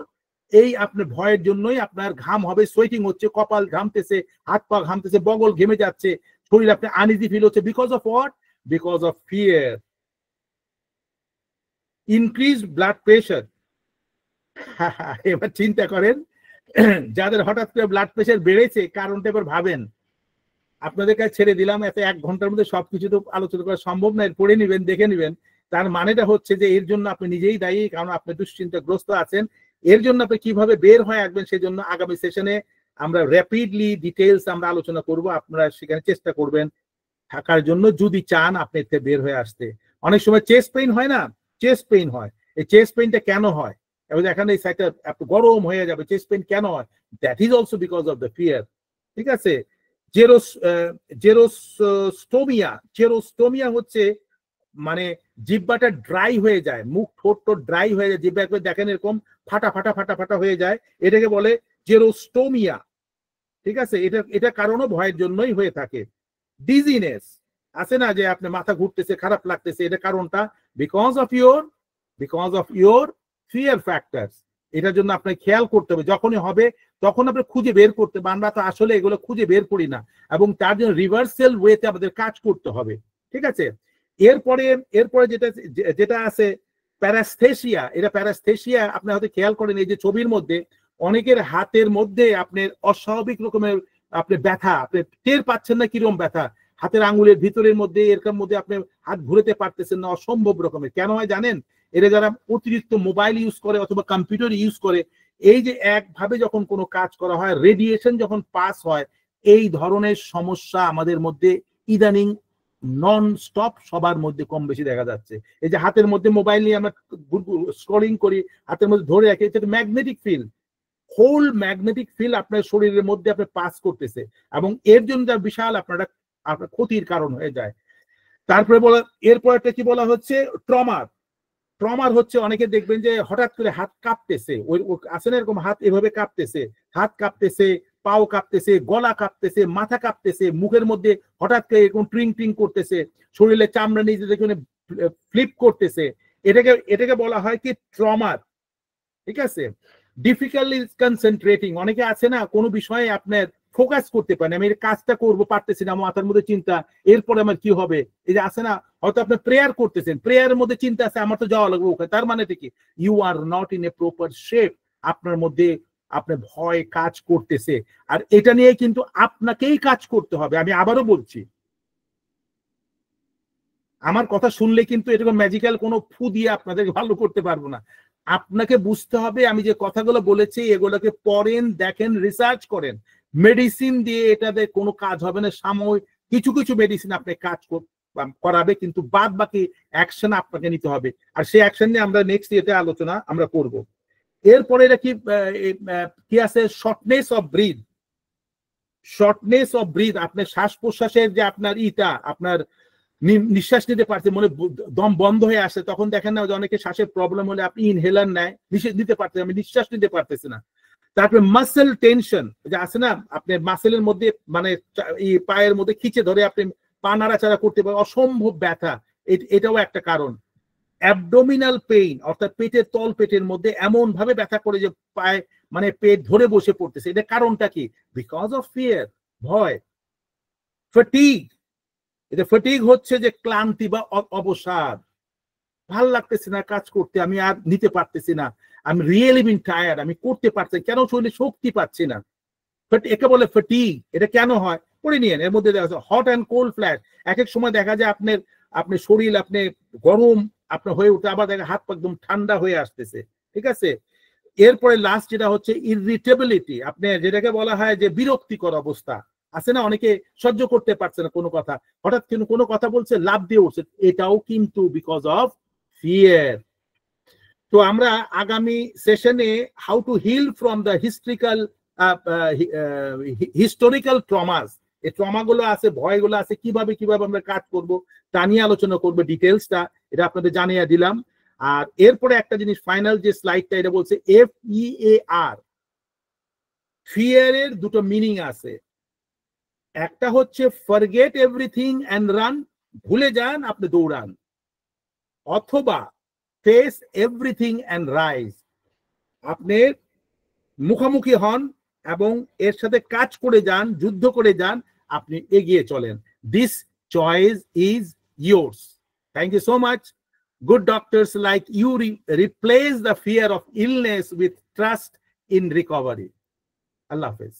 এই আপনার ভয়ের জন্যই আপনার ঘাম হবে, সোয়েটিং হচ্ছে, কপাল ঘামতেছে, হাত পা ঘামতেছে, বগল ঘেমে যাচ্ছে, শরীর আপনার আনইজি ফিল হচ্ছে, because of what? Because of fear. Increased blood pressure. এবার চিন্তা করেন, যাদের হঠাৎ করে ব্লাড প্রেশার বেড়েছে, কারণটা এবার ভাবেন। আপনাদের কাছে ছেড়ে দিলাম, এত 1 ঘন্টার মধ্যে সবকিছু তো আলোচনা করা সম্ভব নয়, পড়ে নিবেন, দেখে নিবেন। তার মানেটা হচ্ছে যে এর জন্য আপনি নিজেই দায়ী, কারণ আপনি দুশ্চিন্তাগ্রস্ত আছেন। এর জন্য আপনি কিভাবে বের হয়ে আসবেন, সেই জন্য আগামী সেশনে আমরা র্যাপিডলি ডিটেলস আমরা আলোচনা করব। আপনারা সেখানে চেষ্টা করবেন থাকার জন্য, যদি চান আপনি এতে বের হয়ে আসতে। অনেক সময় চেস্ট পেইন হয় না, চেস্ট পেইন হয়। এই চেস্ট পেইনটা কেন হয়? এবং এখানে এই সাইডটা একটু গরম হয়ে যাবে, চেস্ট পেইন কেন হয়? That is also because of the fear. ঠিক আছে? জেরোস্টোমিয়া, জেরোস্টোমিয়া হচ্ছে মানে জিহ্বাটা ড্রাই হয়ে যায়, মুখ ঠোঁট ড্রাই হয়ে যায়, জিহ্বা একবার দেখেন এরকম ফাটা ফাটা ফাটা ফাটা হয়ে যায়, এটাকে বলে জেরোস্টোমিয়া। ঠিক আছে? এটা কারণও ভয়ের জন্যই হয়ে থাকে। ডিজিনেস আছে না, যে আপনার মাথা ঘুরতেছে, খারাপ লাগতেছে, এটা কারণটা because of your fear factors. এটার জন্য আপনাকে খেয়াল করতে হবে, যখনই হবে তখন আপনি খুঁজে বের করতে হবে। আমরা তো আসলে এগুলো খুঁজে বের করি না, এবং তার জন্য রিভার্সাল ওয়েতে আমাদের কাজ করতে হবে। ঠিক আছে? এরপরে যেটা আছে প্যারাস্থেসিয়া। এটা প্যারাস্থেসিয়া আপনি হয়তো খেয়াল করেন, এই যে ছবির মধ্যে অনেকের হাতের মধ্যে আপনার অস্বাভাবিক রকমের আপনি ব্যথা, আপনি টের পাচ্ছেন না কিরকম ব্যথা, হাতের আঙ্গুলের ভিতরের মধ্যে, এরকম মধ্যে আপনি হাত ঘুরাতে পারতেছেন না, অসম্ভব রকমের। কেন হয় জানেন? এরা যারা অতিরিক্ত মোবাইল ইউজ করে অথবা কম্পিউটার ইউজ করে, এই যে একভাবে যখন কোনো কাজ করা হয়, রেডিয়েশন যখন পাস হয়, এই ধরনের সমস্যা আমাদের মধ্যে ইদানিং নন স্টপ সবার মধ্যে কম বেশি দেখা যাচ্ছে। এই যে হাতের মধ্যে মোবাইল নিয়ে আমরা স্ক্রলিং করি, হাতের মধ্যে ধরে রাখি, এটা magnetic field, whole magnetic field আপনার শরীরের মধ্যে আপনার পাস করতেছে, এবং এর জন্য বিশাল আপনার ক্ষতির কারণ হয়ে যায়। তারপরে এরপর একটা কি বলা হচ্ছে, ট্রমার হচ্ছে অনেকে দেখবেন যে হঠাৎ করে হাত কাঁপতেছে, ওই আছে না এরকম, হাত এভাবে কাঁপতেছে, হাত কাঁপতেছে, পাও কাঁপতেছে, গলা কাঁপতেছে, মাথা কাঁপতেছে, মুখের মধ্যে হঠাৎ করে এরকম ট্রিং ট্রিং করতেছে, শরীরে চামড়া নিজে দেখে ফ্লিপ করতেছে, এটাকে বলা হয় কি ট্রমার। ঠিক আছে? ডিফিকাল্টলি কনসেন্ট্রেটিং, অনেকে আছে না কোনো বিষয়ে আপনার ফোকাস করতে পারেন, আমি এই কাজটা করবো পারতেছি না, মাথার মধ্যে চিন্তা, এরপরে আমার কি হবে। এই যে আছে না, হয়তো আপনি প্রেয়ার করতেছেন, প্রেয়ারের মধ্যে চিন্তা আছে, আমার তো যাওয়া লাগবে ওখানে, তার মানে কি you are not in a proper shape, আপনার মধ্যে আপনার ভয় কাজ করতেছে। আর এটা নিয়ে কিন্তু আপনাকেই কাজ করতে হবে। আমি আবারও বলছি, আমার কথা শুনলে কিন্তু এরকম ম্যাজিক্যাল কোনো ফু দিয়ে আপনাদেরকে ভালো করতে পারবো না। আপনাকে বুঝতে হবে, আমি যে কথাগুলো বলেছি এগুলোকে পড়েন, দেখেন, রিসার্চ করেন। মেডিসিন দিয়ে এটাতে কোনো কাজ হবে না, সাময়িক কিছু কিছু মেডিসিন আপনি কাজ করাবে, কিন্তু বাদ বাকি অ্যাকশন আপনাকে নিতে হবে। আর সেই অ্যাকশন নিয়ে আমরা নেক্সট ইয়েতে আলোচনা আমরা করব। এরপরে এটা কি আছে, শর্টনেস অফ ব্রিথ। আপনার শ্বাস প্রশ্বাসের যে আপনার আপনার নিঃশ্বাস নিতে পারছে, মনে দম বন্ধ হয়ে আসে, তখন দেখেন না যে অনেকে শ্বাসের প্রবলেম হলে আপনি ইনহেলার নেয়, নিতে পারতেছে, আমি নিঃশ্বাস নিতে পারতেছি না। তারপরে মাসেল টেনশন, যে আছে না আপনার মাসেলের মধ্যে মানে পায়ের মধ্যে খিচে ধরে আপনি পা নাড়াচাড়া করতে পারেন, অসম্ভব ব্যথা, এটাও একটা কারণ। অ্যাবডোমিনাল পেইন, অর্থাৎ পেটের তল পেটের মধ্যে এমন ভাবে ব্যথা করে যে পায়ে মানে পেট ধরে বসে পড়তেছে, এটা কারণটা কি? বিকজ অফ ফিয়ার, ভয়। ফ্যাটিগ, এটা ফ্যাটিগ হচ্ছে যে ক্লান্তি বা অবসাদ, ভাল লাগতেছে না কাজ করতে, আমি আর নিতে পারতেছি না, আমি রিয়েলি বিন টায়ার্ড, আমি করতে পারছি কেন, শরীরে শক্তি পাচ্ছি না, একে বলে ফ্যাটিগ। এটা কেন হয় পড়ে নিয়েন, এর মধ্যে দেখা যায় হট অ্যান্ড কোল্ড ফ্ল্যাশ, এক এক সময় দেখা যায় আপনার শরীর আপনি গরম আপনার হয়ে উঠে, আবার দেখা হাত পা একদম ঠান্ডা হয়ে আসতেছে। ঠিক আছে? এরপরে লাস্ট যেটা হচ্ছে ইরিটেবিলিটি, আপনি যেটাকে বলা হয় যে বিরক্তিকর অবস্থা, আছে না অনেকে সহ্য করতে পারছে না কোনো কথা, হঠাৎ কোনো কথা বলছে লাভ দিয়ে উঠছে, এটাও কিন্তু বিকজ অফ ফিয়ার। তো আমরা আগামী সেশনে how to heal from the historical historical traumas, এই ট্রমাগুলো আছে, ভয়গুলো আছে, কিভাবে কিভাবে আমরা কাজ করব তা নিয়ে আলোচনা করবো, ডিটেলসটা এটা আপনাদের জানিয়ে দিলাম। আর এরপরে একটা জিনিস, ফাইনাল যে স্লাইডটা, এটা বলছে FEAR, ফিয়ারের দুটো মিনিং আছে। একটা হচ্ছে ফরগেট এভরিথিং অ্যান্ড রান, ভুলে যান আপনি দৌড়ান, অথবা ফেস এভরিথিং অ্যান্ড রাইজ, আপনি মুখোমুখি হন এবং এর সাথে কাজ করে যান, যুদ্ধ করে যান, আপনি এগিয়ে চলেন। This choice is yours. Thank you so much. Good doctors like you replace the fear of illness with trust in recovery. Allah Hafiz.